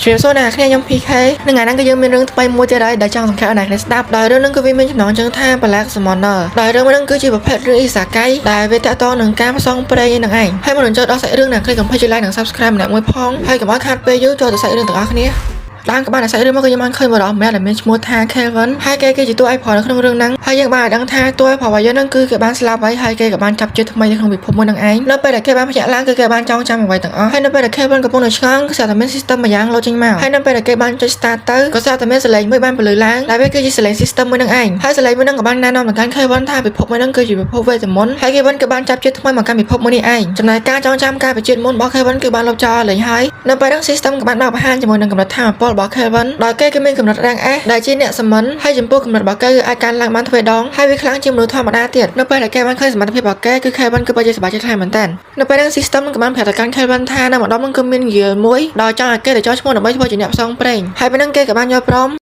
เชียร์โซนาแค่ยมพีเคในงานนั้นก็ยังมีเรื่องไปมัวจะได้จังสำคัญในในสตาร์ได้เรื่องนั้นก็วิมีน้องจังท่าปลักสมอนเนอร์ได้เรื่องนั้นก็จีบเพชรเรื่องอิสระไกได้เวทตอนหนึ่งการซองเปรย์หนึ่งไอให้มาหนุนเจอดอกใส่เรื่องหนังคลิกกับเพจไลน์หนัง subscribe หนังมวยพองให้กับว่าคาดเปย์ยุ่งจอจะใส่เรื่องต่างๆนี้ร่างกับบ้านใส่เรื่องมันก็ยังมันเคยมาดอกแม่แต่เมชมูทาแค่วันให้แกจีตัวไอพอในเรื่องนั้นให้ยังบ้านดังท่าตัวไอพอไว้เยอะนั่นคือกับบ้านสลับไว้ให้แกกับบ้านจับจุดทำไมยังคงบิดผมมือดังไอนั่นไปแต่แค่บ้านพยาล่างคือแกบ้านจ้องจำไว้ต่างให้นั่นไปแต่แค่บ้านกับพวกหนุ่มช่างก็สามารถซิสเต็มมายังโลจิงมาให้นั่นไปแต่แค่บ้านจะสตาร์เตอร์ก็สามารถสลายไม่บ้านไปเลยล้างแล้วไปคือจะสลายซิสเต็มมือดังไอให้สลายมือดังกับบ้านแน่นอนเหมือนกันเคยวันท่าบิดผมมือดังคืออยู่บิดผมไว้แต่มนให้แกบ้านกับบ้านจับจุดทำไมเหมือนกันบิดผมมือนี่ไอจำนายการจ้องจำการไปจุดมนบอกเคยวันคือบ้านเราจอเลยให้นั่นไปดังซิสเต็มกับบ้านมาผ่านจำนวนดังกับรัฐท่าปอลบอกเคยวันโดยแกก็มีกำหนดแรงได้จีเนี่ยสมันให้จำพวกกำหนดบอกคืออาการหลังมันทวีดองให้วิเคราะห์จิมรู้ธรรมดาเตียดนับไปแต่แกมันเคยสมรรถภาพบอกคือใครมันก็ไปจะสบายใจไทยเหมือนกันนับไปดังซิสเต็มกับมันแผนการใครวันท่านะหมดดอมมันก็มีเหยื่อมวยโดยจ้าแกแต่จ้าชั่วโมงไม่พอจีเนี่ยซองเปล่งให้ไปนั่งแกกับบ้านยอพร้อม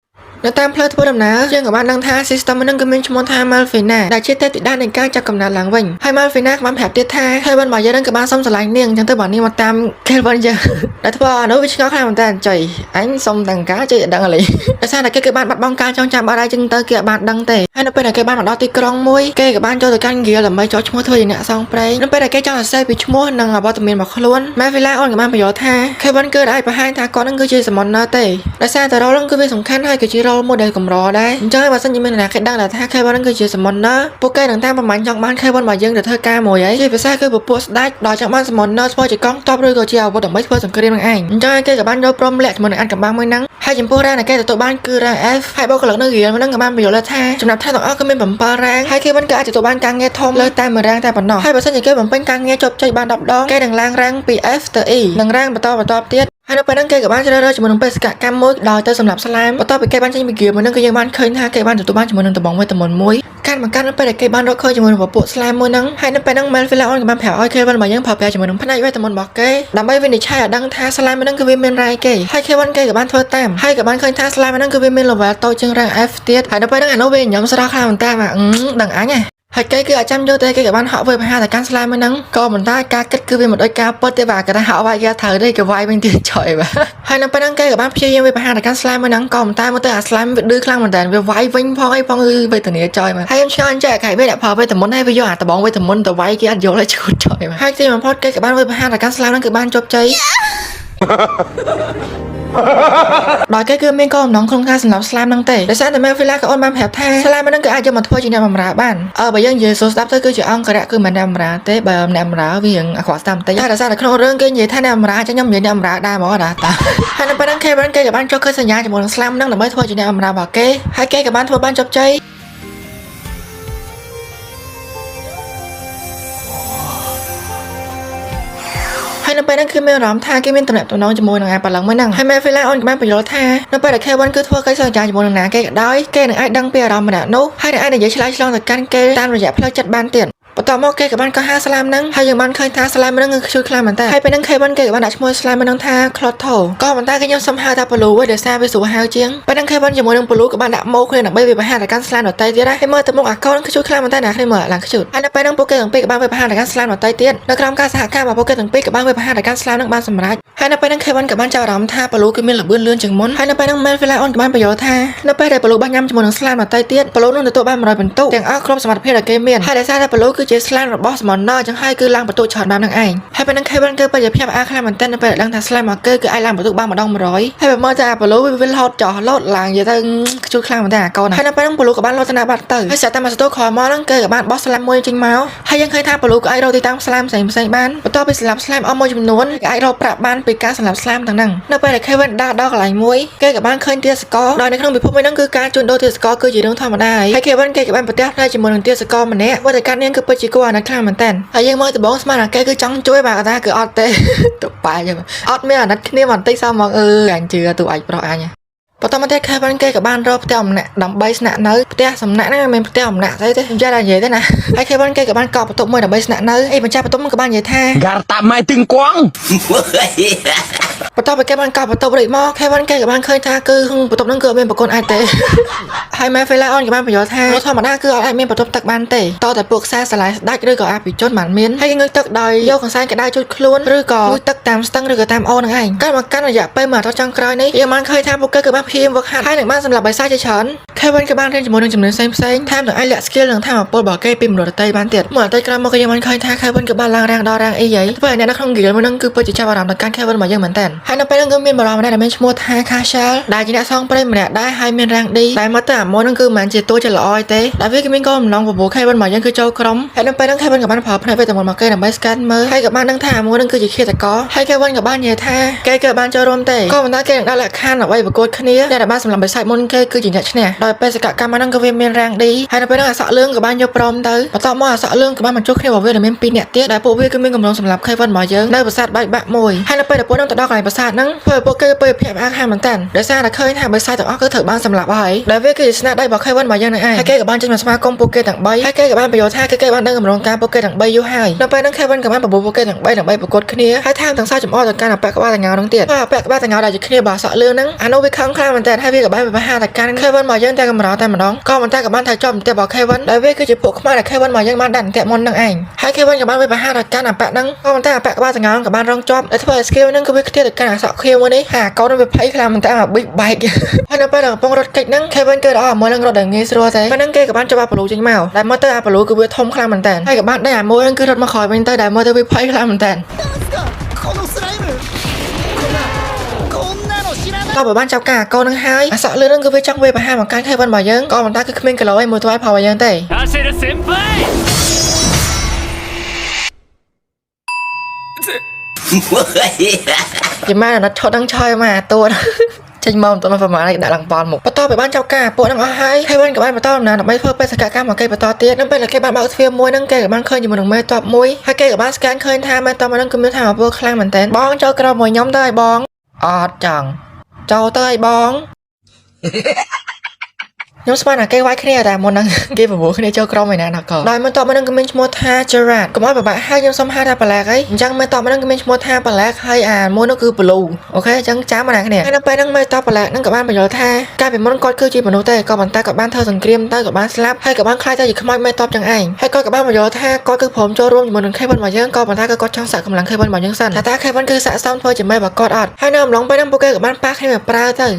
ในตามเพลิดเพลินดำน้ำเรื่องกับบ้านดังท่าซิสเต็มมันนั่งก็มีชั่วโมงท่ามาฟิน่าได้เชื่อเตติดด้านในการจับกำนัดหลังวิ่งให้มาฟิน่ามันแผลเตี้ยท่าให้วันบ่ายยังนั่งกับบ้านซ้อมสลายเนียงจังเตอร์บอกนี่มาตามแค่วันเยอะแต่ถ้าพอโน้ตวิชาข้ามมันแต่ใจอันซ้อมต่างก้าใจดังอะไรแต่ซาแต่แกกับบ้านบัดบ้องการจ้องจำอะไรจึงเตอร์เกี่ยบ้านดังเตะให้นับไปแต่แกบ้านบัดดอตีกรองมวยแกกับบ้านโจตัวกันเกี่ยหรือไม่จ้าชั่วโมงเธออย่างเนี้ยซองเปรย์นับไปแต่แกจ้าเซ่ปีชั่วโมงนั่งบอตเมียนบอกขลุ่นแม่ฟิล่าอ่อนกับบ้านประโยชน์ท่าแค่วันเกิดไอ้ประหารท่าก่อนนั่งคือจีสมอนนาเตะแต่ซาแต่เราเรื่องคือเป็นสำคัญให้กับจีเราโมเดลกำรอได้จังให้มาสั้นยิ่งเป็นหนักแค่ดังแต่ถ้าแค่วันนั้นคือจีสมอนนาโปรแกรมต่างๆประมาณจังบ้านแค่วันบ่ายยังแต่เธอกล้าโมยจีไปซาคือบุปผาได้ดอยจากบ้านสมอนนาสปอร์ตจะก้องตอบด้วยก็เจียวบดอกไม้เพื่อสังเกตเรื่องไอ้จังให้แกกับบ้านโดยพร้อมแหลกมันอันกับบ้านไม่นั่งให้จำพวกแรงในแกแต่ตัวบ้านคือแรงเอฟให้บอกกระหลักนักเรียนมานั่งกับบ้านประโยชน์และท่าจำนับท่าต่ออ้อก็เป็นแบบปลาแรงให้แค่วันเกิดอาจจะตัวบ้านกลางเงี้ยทอมเลยแต่เหมือนแรงแต่ปนนอให้ประสานอย่างแกแบบเป็นกลางเงี้ยจบใจบ้านดับดองแกดังแรงแรงปีเอฟเตอร์อีดังแรงประตอเตี้ยให้เราไปนั่งแกกับบ้านจะได้เราจะมาลงไปสกัดการมวยดอยเตอร์สำหรับสไลม์ประตอไปแกบ้านจะมีเกียร์มันนั่งก็ยังบ้านเคยท่าแกบ้านตัวบ้านจะมานั่งตะบองไว้ตะมนมวยการเหมือนกันนั่งไปแต่แกบ้านเราเคยจะมาลงปวดสไลม์มวยนั่งให้นั่งไปนั่งแมนฟิลล์ออนกับบ้านแผลอ้อยเคยบ้านมายังเผาแผลจะมาลงพนักไว้ตะมนบอกแกดำไปวินิจฉัยดังท่าสไลม์มันนั่งคือวิเมนไรแกให้แค่วันแกกับบ้านเธอแต้มให้กับบ้านเคยท่าสไลม์มันนั่งคือวิเมนหลบแววโตจึงแรงเอฟเตียให้นั่งไปนั่งอ่านโนเวนย้ำสระข้าวมันแต้มดังอ้างไงให้แกคืออาจารย์โยเตแกกับบ้านเขาไปหาแต่การสไลม์มันนั่งก็เหมือนได้การกัดคือเป็นหมดโดยการเปิดเตะบากกันได้เขาไว้แกเธอได้กับไว้เป็นตีจ่อยแบบให้นั่งไปนั่งแกกับบ้านพี่ยังไปหาแต่การสไลม์มันนั่งก็เหมือนได้เมื่อเตะสไลม์ดื้อคลั่งเหมือนแต่ไปไว้วิ่งพองไอ้พองไปตัวนี้จ่อยมาให้ยังชอนแจกไข่ไม่ได้พอไปแต่มดให้ไปย่อแต่บองไปแต่มดแต่ไว้แกอัดโยเลยชุดจ่อยมาให้ที่มันพอดแกกับบ้านไปหาแต่การสไลม์นั่นคือบ้านจบใจดอยแกคือไม่ก็น้องคงค่าสำหรับสไลม์นั่งเตะแต่ซาแต่แม่ฟิลากับอ้นบ้านแผลแท้สไลม์มันนั่งก็อาจจะมาทั่วจีนบำราบ้านไปยังเยซูสตับเตอร์คือจะอ้องกระดาคือมันบำราเตะแบบบำราเวียงขวาตามแต่ยาแต่ซาแต่ขนมเรื่องเกณฑ์เยท่านบำราจะย่อมเยบำราได้หมอดาตาให้นั่งไปนั่งแค่บ้านแกกับบ้านจบเคยสัญญาจะหมดสไลม์นั่งแต่ไม่ทั่วจีนบำราบอกแกให้แกกับบ้านทั่วบ้านจบใจให้นั่งไปนั่งคือแม่ร้อมท่าแกเป็นตำแหน่งตัวน้องจมูกนางปลังไม่นั่งให้แม่ฟิลาออนกับแม่ประโยชน์ท่านั่งไปแต่แค่วันคือทั่วใกล้สัญญาจมูกนางแกก็ได้แกหนึ่งไอ้ดังเปียร้อมมาโน้ให้หนึ่งไอ้เดี๋ยวฉลาดฉลองแต่การแกตามระยะพลังจัดบ้านเตียนปตอมอแกกับบ้านก็ห้าสลามนั่งให้ยังบ้านเคยท่าสลามมันนั่งช่วยคลามันแต่ให้ไปนั่งเคยบ้านแกกับบ้านดัชมวยสลามมันนั่งท่าคลอดโถก็มันแต่ก็ยังซ้ำหาตาปลูว่าเดี๋ยวซาไปสู่หาวเจียงไปนั่งเคยบ้านจมูกนั่งปลูกับบ้านดักโมเคยหนักใบไปหาแต่การสลามหนอไตเตี้ยได้ให้เมื่อตะมกอักก้อนช่วยคลามันแต่หนักให้เมื่อหลังฉุดอันนั้นไปนั่งโปเกตตั้งปีกับบ้านไปหาแต่การสลามหนอไตเตี้ยนักรำการสหการมาโปเกตตั้งปีกับบ้านไปหาแต่การสลามนั่งบ้านสมรัยให้นั่งไปนั่งเคยบ้านกับบ้านเจ้าร้อมท่าปลูก็มีหลับเบื้องเลื่อนจึงม้นให้นั่งไปนั่งแมนฟิลาออนกับบ้านประโยชน์ท่านั่งไปได้ปลูบ้านยำจมูกนั่งสลามหนอไตเตี้ยปลูนั่งในตัวบ้านมารอยเป็นตู้แต่งอ้อครบสมรรถเพศเกมเมียนให้ได้ซาได้ปลูคือเจสลามบอสมอนนอจังให้คือล้างประตูช็อตบ้านนั่งไอให้ไปนั่งเคยบ้านเกิดไปอย่าเพียบอาคลามันเต้นไปดังทัสลามเกิดคือไอล้างประตูบ้านมาดองมาร้อยให้แบบเมื่อจะปลูวิลฮอตจ่อลอดล้างอย่าตึงช่วยคลางมันแต่ก่อนให้นั่งไปนั่งปลูกับบ้านโรตนาบัตเตอร์ให้เสียตามาสตูคอมอนั่งเกิดกับบ้านบอสสลามมวยจริงเมาส์ให้ยังเคยท่าปลูกับไอโรตีตั้งสลามใส่บ้านประตูไปสลับสลามเอามวยจำนวนไอโรปรับบ้านปีการสลับสลามต่างนั่งนั่งไปแต่เคยบ้านดอกหลายมวยเกิดกับบ้านเคยเตียสกอร์โดยในขนมบิพบไม่นั่งคือการจุนโดเตียสกอร์คือจีเรื่องธรรมดาให้เคยบ้านเกิดกับบ้านประเทศได้จำนวนเตียสกอร์มันเนี้ยว่าแต่การนี้คือปัจจิกวานักคลางมันเต้นให้ยังเมื่อแต่บอสมาหนักแกคือจังช่วยบากตาคือออดเต้ตกปลาใช่ไหมออดไม่อ่ะนัดนี่มันตีซ้ำมองการเจือตัวไอ้ปลอกไอ้เนี่ย បន្ទាប់មកទៀតខេវិនគេក៏បានរកផ្ទះអំណាក់ដើម្បីស្នាក់នៅផ្ទះសំណាក់ហ្នឹងមិនផ្ទះអំណាក់ស្អីទេខ្ញុំចាស់តែនិយាយទេណាហើយខេវិនគេក៏បានកក់បន្ទប់មួយដើម្បីស្នាក់នៅអីបញ្ចាស់បន្ទប់ក៏បាននិយាយថា Garta mai từng quăng បន្ទាប់ពីគេបានកក់បន្ទប់រួចមកខេវិនគេក៏បានឃើញថាគឺបន្ទប់ហ្នឹងគឺអត់មានប្រគុណអាចទេហើយម៉ែហ្វេឡាអនក៏បានបញ្យល់ថាធម្មតាគឺអត់អាចមានបន្ទប់ទឹកបានទេតតែពួកខ្សែស្រឡាយស្ដាច់ឬក៏អភិជនបានមានហើយគេងើយទឹកដោយយកកន្សែងក្តៅជូតខ្លួនឬក៏ងូតទឹកតាមស្ទឹងឬក៏តាមអូរនឹងឯងកាលមកកាន់រយៈពេលមួយអាទិត្យចុងក្រោយនេះយើងបានឃើញថាពួកគេគឺបានព្យាយាមវឹកហាត់ហើយនឹងបានសម្រាប់បិសាចជាច្រើនខេវិនក៏បានរៀនជាមួយនឹងជំនាញផ្សេងៗថែមទាំងអាចលាក់ skill និងធម៌ពលរបស់គេពីមនុស្សដទៃបានទៀតមួយអាទិត្យក្រោយមកក៏យើងបានឃើញថាខេវិនក៏បានឡើងរាំងដល់រាំងអីហើយធ្វើឲ្យអ្នកនៅក្នុង guild មួយហ្នឹងគឺពិតជាចាប់អារម្មណ៍ដល់ការខេវិនរបស់យើងមែនតើហើយនៅពេលហ្នឹងគឺមានបរិយាម្នាក់ដែលមានឈ្មោះថា Cashel ដែលជាអ្នកសងព្រេងម្នាក់ដែរហើយមានរាំង D ដែលមកទៅអាមួយហ្នឹងគឺមិនមែនជាតួជាល្អឯទេដែលវាគឺមានគោលបំណងបបួលខេវិនរបស់យើងគឺចូលក្រុមហើយនៅពេលហ្នឹងខេវិនក៏បានប្រើផ្នែកវេទមន្តមកគេដើម្បី scan មើលហើយក៏បានដឹងថាអាមួយហ្នឹងគឺជាឃាតករហើយខេវិនក៏បាននិយាយថាគេក៏បានចូលរួមទេក៏ប៉ុន្តែគេនឹងដាក់លក្ខខណ្ឌដើម្បីប្រកួតគ្នាដែលបានសម្រាប់បិសាចមុនគេគឺជាអ្នកឈ្នះដោយបេសកកម្មហ្នឹងក៏វាមានរាំង D ហើយនៅពេលហ្នឹងអសក់លឿងក៏បានយកព្រមទៅបន្ទាប់មកអសក់លឿងក៏បានបញ្ចុះគ្នារបស់វាដែលមាន2នាក់ទៀតដែលពួកវាគឺមានកម្រងសម្រាប់ខេវិនរបស់យើងនៅប្រាសាទបែកបាក់មួយហើយនៅពេលដែលពួកហ្នឹងទៅដល់កន្លែងប្រាសាទហ្នឹងធ្វើឲ្យពួកគេពេលភ្ញាក់ផ្អើលខាងមែនតើដោយសារតែឃើញថាបិសាចទាំងអស់គឺត្រូវបានសម្លាប់ហើយដែលវាគឺជាស្នាដៃរបស់ខេវិនរបស់យើងនឹងឯងហើយគេក៏បានចេញមកស្វាគមន៍ពួកគេទាំង3ហើយគេក៏បានបញ្យល់ថាគេបានដឹងកម្រងការពួកគេទាំង3យូរហើយនៅពេលហ្នឹងខេវិនក៏បានបបួលពួកគេទាំង3ដើម្បីប្រកួតគ្នាហើយថែមទាំងសោះចំអកទៅកាន់អពៈក្បាលតងោហ្នឹងទៀតអពៈក្បាលតងោដែលជាគ្នារបស់សក់លឿងហ្នឹងអានោះវាខឹងខ្លាំងមែនតើហើយវាក៏បានបហាទៅកាន់ខេវិនរបស់យើងតែកម្រតែម្ដងក៏ប៉ុន្តែក៏បានថាជាប់បន្ទាក់របស់ខេវិនដែលវាគឺជាពួកខ្មែរដែលខេវិនរបស់យើងបានដាក់បន្ទាក់មុនហ្នឹងឯងហើយខេវិនក៏បានបហាទៅកាន់អពៈហ្នឹងក៏ប៉ុន្តែអពៈក្បាលតងោក៏បានរងជាប់ដែលធ្វើឲ្យ skill ហ្នឹងគឺវាខ្ទាតទៅកាន់អសក់ខៀវមួយនេះហើយកូនវាភ័យខ្លាំងមែនតើមកប៊ីកបែកហើយនៅពេលដែលកំពុងរត់គេចហ្នឹងខេវិនគឺដល់អាមួយហ្នឹងរត់ដែលងាយស្រួលទេពេលហ្នឹងគេក៏បានចាប់អាប៉ាឡូចេញមកដែលមកទៅអាប៉ាឡូគឺវាធំខ្លាំងមែនតើហើយក៏បានដេញអាមួយហ្នឹងគឺរត់មកក្រោយវិញទៅដែលមកទៅវាភ័យខ្លាំងមែនតើក៏បានចាប់ការកូននឹងហើយអសក់លឿនហ្នឹងគឺវាចង់វាបហាមកកាន់ខេវិនរបស់យើងក៏ប៉ុន្តែគឺគ្មានគីឡូអីមួយទៅឲ្យផលរបស់យើងទេយម៉ាណាត់ឈុតហ្នឹងឆយមកអាតួចេញមកទៅប្រមាណនេះដាក់ឡើងប៉នមកបន្តទៅបានចាប់ការពួកហ្នឹងអស់ហើយខេវិនក៏បានបន្តដំណើរដើម្បីធ្វើបេសកកម្មមកគេបន្តទៀតនៅពេលដែលគេបានបើកទ្វារមួយហ្នឹងគេក៏បានឃើញជាមួយនឹងមេតបមួយហើយគេក៏បាន scan ឃើញថាមេតបហ្នឹងគឺមានថាមពលខ្លាំងមែនតើបងចូលក្រុមមួយខ្ញុំទៅឲ្យបងអត់ចង់ចូលទៅឲ្យបងខ្ញុំស្មានថាគេវាយគ្នាតែមុនហ្នឹងគេប្រមូលគ្នាចូលក្រុមឯណាណាក៏ដោយមិនតបមកនឹងក៏មានឈ្មោះថា Gerard កុំឲ្យពិបាកហើយខ្ញុំសុំហៅថាប្លែកអីអញ្ចឹងមិនតបមកនឹងក៏មានឈ្មោះថាប្លែកហើយអាមួយនោះគឺ Blue អូខេអញ្ចឹងចាំមកណាគ្នាហើយនៅពេលហ្នឹងមិនតបប្លែកហ្នឹងក៏បានបញ្យល់ថាកាលពីមុនគាត់គឺជាមនុស្សទេក៏ប៉ុន្តែគាត់បានធ្វើសង្គ្រាមទៅក៏បានស្លាប់ហើយក៏បានខ្លាចទៅជាខ្មោចមិនតបចឹងឯងហើយគាត់ក៏បានបញ្យល់ថាគាត់គឺព្រមចូលរួមជាមួយនឹង Kevin របស់យើងក៏ប៉ុន្តែគាត់ចង់សាកកម្លាំង Kevin របស់យើងសិនតែ Kevin គឺសាកសមធ្វើជាមេរបស់គាត់អត់ហើយនៅអំឡុងពេលហ្នឹងពួកគេក៏បានប៉ះគ្នាមកប្រើទ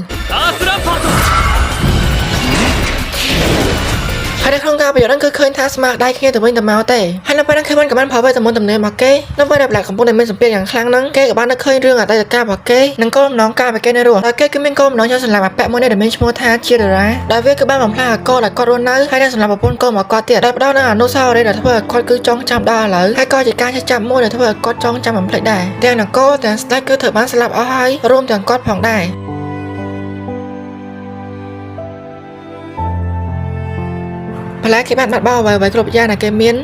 ៅហើយនៅក្នុងការប្រយុទ្ធហ្នឹងគឺឃើញថាស្មារតីគ្នាទៅវិញទៅមកទេហើយនៅពេលហ្នឹងខេវិនក៏បានប្រើវេទមន្តទំនេររបស់គេនៅពេលដែលប្លែកកំពុងតែមានសម្ពាធយ៉ាងខ្លាំងហ្នឹងគេក៏បាននឹកឃើញរឿងអតីតកាលរបស់គេនិងគោលបំណងការរបស់គេនៅរស់ហើយគេគឺមានគោលបំណងចង់សម្លាប់អពៈមួយនេះដែលមានឈ្មោះថា Chidera ដែលវាគឺបានបំផ្លាញអាកោដែលគាត់រស់នៅហើយនឹងសម្លាប់ប្រពន្ធកូនរបស់គាត់ទៀតដែលផ្ដោតនៅអនុស្សាវរីយ៍ដែលធ្វើឲ្យគាត់គឺចងចាំដល់ឥឡូវហើយក៏ជាការចាប់មួយដែលធ្វើឲ្យគាត់ចងចាំបំភ្លេចដែរទាំងនគរទាំងស្ដេចគឺត្រូវបានស្លាប់អស់ហើយរួមទាំងគាត់ផងដែរប្លែកគេបានបាត់បង់អ្វីៗគ្រប់យ៉ាងដែលគេមាន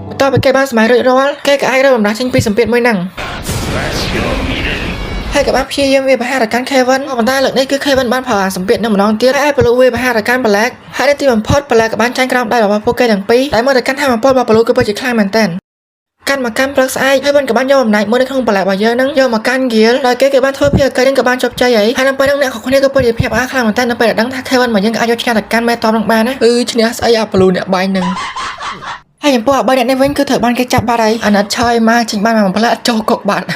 បន្ទាប់ពីគេបានសម័យរួចរាល់គេក៏អាចរើបំរាស់ចេញពីសម្ពាធមួយហ្នឹងហើយក៏បានព្យាយាមវាបហារកាន់ Kevin ប៉ុន្តែលើកនេះគឺ Kevin បានប្រើអាសម្ពាធនឹងម្ដងទៀតហើយពលុវាបហារកាន់ប្លែកហើយនៅទីបំផុតប្លែកក៏បានចាញ់ក្រោមដៃរបស់ពួកគេទាំងពីរដែលមើលទៅកាន់ថាមពលរបស់ពលុគឺពិតជាខ្លាំងមែនតើកាន់មកកាន់ព្រឹកស្អែកហើយបានក៏បានយកអំណាចមួយនៅក្នុងបលែរបស់យើងហ្នឹងយកមកកាន់ Guild ដោយគេក៏បានធ្វើភារកិច្ចហ្នឹងក៏បានជោគជ័យហើយនៅពេលហ្នឹងអ្នកគ្រប់គ្នាក៏ពិតជាភ្ញាក់ផ្អើលខ្លាំងមែនតើនៅពេលដែលដឹងថា Kevin មកយើងក៏អាចយកឈ្នះទៅកាន់មេតបនឹងបានណាឈ្នះស្អីអាពលូអ្នកបាញ់ហ្នឹងហើយចំពោះអា3អ្នកនេះវិញគឺត្រូវបានគេចាប់បាត់ហើយអាណិតឆយមកចេញបានមកផ្លែចូលគុកបាត់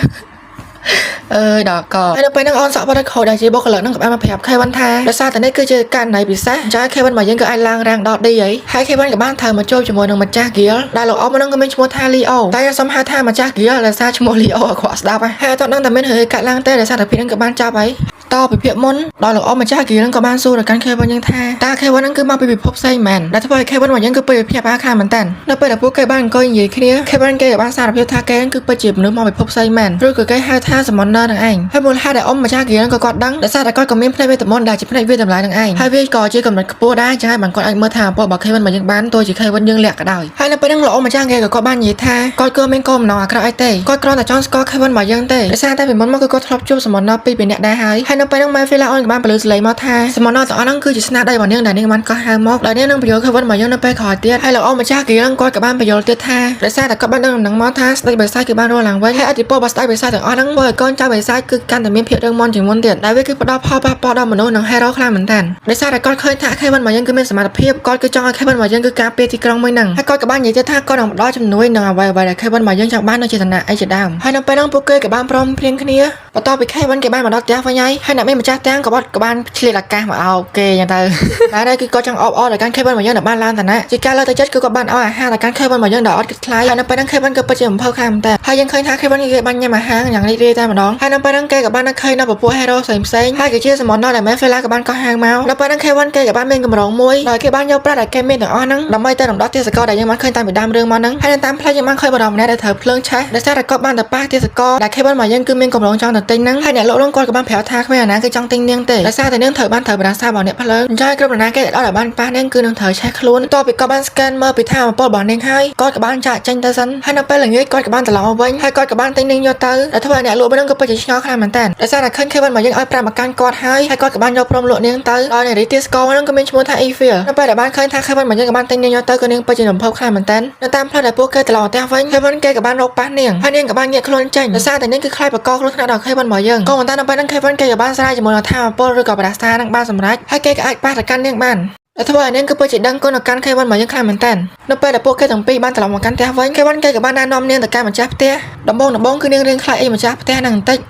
ដល់ក៏ហើយនៅពេលហ្នឹងអូនសក់បាត់ខូចដែលជាបុគ្គលិកហ្នឹងក៏បានមកប្រាប់ Kevin ថាដោយសារតែនេះគឺជាករណីពិសេសអញ្ចឹង Kevin មកយើងក៏អាចឡើងរាំងដល់ D ហើយ Kevin ក៏បានត្រូវមកជួបជាមួយនឹងម្ចាស់ Guild ដែលលោកអ៊ំហ្នឹងក៏មានឈ្មោះថា Leo តែខ្ញុំសុំហៅថាម្ចាស់ Guild ដោយសារឈ្មោះ Leo អត់ខ្វះស្ដាប់ហើយអត់ដឹងតែមានរឿងកាត់ឡើងទេដោយសារតែពីហ្នឹងក៏បានចាប់ហើយ ต่อไปเพียบมุนดอยหลอกออกมาจากกี่เรื่องก็บ้านสู้แต่การเควันยังท่าตาเควันนั้นคือมาไปบิดพบไซแมนและทว่าเควันวันยังคือไปเพียบอาคารเหมือนกันแล้วไปแต่พวกเคบ้านก็ยังยืดแค่นี้เควันเกย์บ้านซาดเพียบท่าแกนั่นคือไปจีบนึกมาไปพบไซแมนหรือคือแกห้าท่าสมอนเนอร์นั่งเองให้มูลค่าได้ออกมาจากกี่เรื่องก็กอดดังและซาดก็ไม่เพลย์เวทมนต์ได้จีบเพลย์เวททำลายนั่งเองให้เวทก่อจีกับมันกระโปได้จะให้มันกอดไอ้เมื่อท่าพอบอกเควันมายังบ้านตัวจีเควันยังแหลกก็ได้ให้เราไปนั่งหลอกมาจากเกย์กับบ้านยืดท่าก็เกอไม่ก้มนอนกระไอเต้ก็กรอนแต่จอนสก็เควันมายังเต้และซาแต่เป็นมันก็ทบจูบสมอนเนอร์ปีเป็นเนี่ยได้ให้เราไปนั่งมาเวลาออนกับบ้านไปเลยเลยมาท่าสมอนเนอร์แต่อันนั้นคือจะชนะได้วันนี้แต่นี่มันก็หามอกแล้วเนี่ยนั่งประโยชน์เควันมายังนั่งไปขอเตี้ยให้เราออกมาจากกี่เรื่องก็กับบ้านประโยชน์เตี้ยท่าและซาแต่ก็บ้านนั่งหนังมอท่าสไตล์ใบไซคือบ้านรัวหลังไว้ให้อธิปโปบัสไตล์ใบไซแต่อันนั้นเบอร์ก้อนเจ้าใบไซคือการแต่เมียเพียรเรื่องมอนถึงมอนเตียนได้เว้คือปอดพ่อป้าปอดมโนหนังให้เราคลาเหมือนกันและซาแต่ก็เคยท่าเควันมายังคือเป็นสมาร์ทเพียบก็คือจ้องเควันมายังคือการเปย์ที่กลางไม่หนังให้ก็กับบ้านใหญ่จะท่าก็หนังร้อยจำนวนหนังเอาไว้แต่เควันมายังจากบ้านในเจตนาไอจะดามให้นำไปนั่งโป๊กเกอร์กับบ้านพร้อมเพียงแค่นี้พอต่อไปแค่วันกับบ้านมาดอกแจ๊ฟไว้ยัยให้นำไม่มาจ้าแจ้งกับบ้านเฉลี่ยหลักการมาเอาเกย์อย่างเตอและได้คือก็จังออแต่การเควันมายังบ้านลานแต่นะจิการเราแต่จัดคือกับบ้านเอาห้าแต่การเควันมายังดอกคล้ายให้นำไปนั่งเควันกับประจำเพิ่มคำแต่ให้ยังเคยท่าเควันกับบ้านยังมาห้างอย่างเรื่อยๆแต่มาดองให้นำไปนั่งเกย์กับบ้านนักเคยนำแบบพวกให้เราใส่เซ็งให้กับเชื่อสมอนนอแต่แม้เวลากับบ้านก็ห้างเมาแล้วไปนั่งเควันเกย์กับบ้านเมนกับร้องมวยโดยเคบ้านยกปลาแต่แค่เมนแต่อ้อนังดำไม่แต่ดำดอกเทศกาลแต่ยังมันเคยตามไปดามเรื่องมานังให้นำตามพลายยังมันเคยมาดองแน่แต่เธอเพลิงใช้และแท้แต่ก็บ้านแต่ป้าเทศกาลแต่แค่บ้านมายังคือเมนกับร้องจองแต่ติงนังให้เนี่ยโลกลงกอดกับบ้านแผลทาไม่นะคือจองติงเนียงเตะและซาแต่เนื่องเธอบ้านเธอเป็นซาบอกเนี่ยเพลิงใช่กระบวนการแก้แต่บ้านป้าเนี่ยคือเนื่องเธอใช้คลุ้นต่อไปก็บ้านสแกนเมอร์ไปท่ามาปอดบอกเนี่ยให้กอดกับบ้านจ่าจังตาซันให้นำไปหลังยืดกอดกับบ้านแต่เราเอาไว้ให้กอดกับบ้านติงเนียงยอดเตอและทว่าเนี่ยโลกไม่ต้องก็ไปจะช้อขนาดมันแต่และซาแต่ขึ้นแค่บ้านมายังเอาปรามาการกอดให้กอดกับบ้านยอพรมโลเนี่ยเตอตอนในริทิสกอร์มันก็เป็นชั่วโมงท่าอีเฟียนำไปแต่บ้านขึ้นท่าแค่บ้านมายังกับบ้านติงเนียงยอดเตอก็เนี่ยไปจะหนุ่มเพิ่มขนาดมันแต่และตามพลาดแต่พวกเกย์ตลอดแต่ไว้แค่บ้านเกย์กับบ้านรกป้าเนียงให้เนียงกับบ้านเงี้ยคลุ้นจังและซาแต่เนี่ยคือใครประกอบรถขนาดดอกแค่บ้านมายังก็มันตั้งไปนั่งแค่บ้านเกย์กับบ้านสลายจะมองท่ามาปอดหรือกับบ้านสตาร์นั่งบ้านสำรักให้เกย์กับไอ้ป้าแต่กันเนียงบ้านและถ้าว่าเนี่ยคือเปิดจิตดังก้นการแค่วันมายังคลายเหมือนกันนับไปแต่พวกแค่ตั้งปีบ้านตลอดมากันแต่ไว้แค่วันแค่กับบ้านนานอมเนี่ยแต่การมันจับเตี้ยดำบงคือเรียงคลายเองมันจับเตี้ยนั่งติ๊ก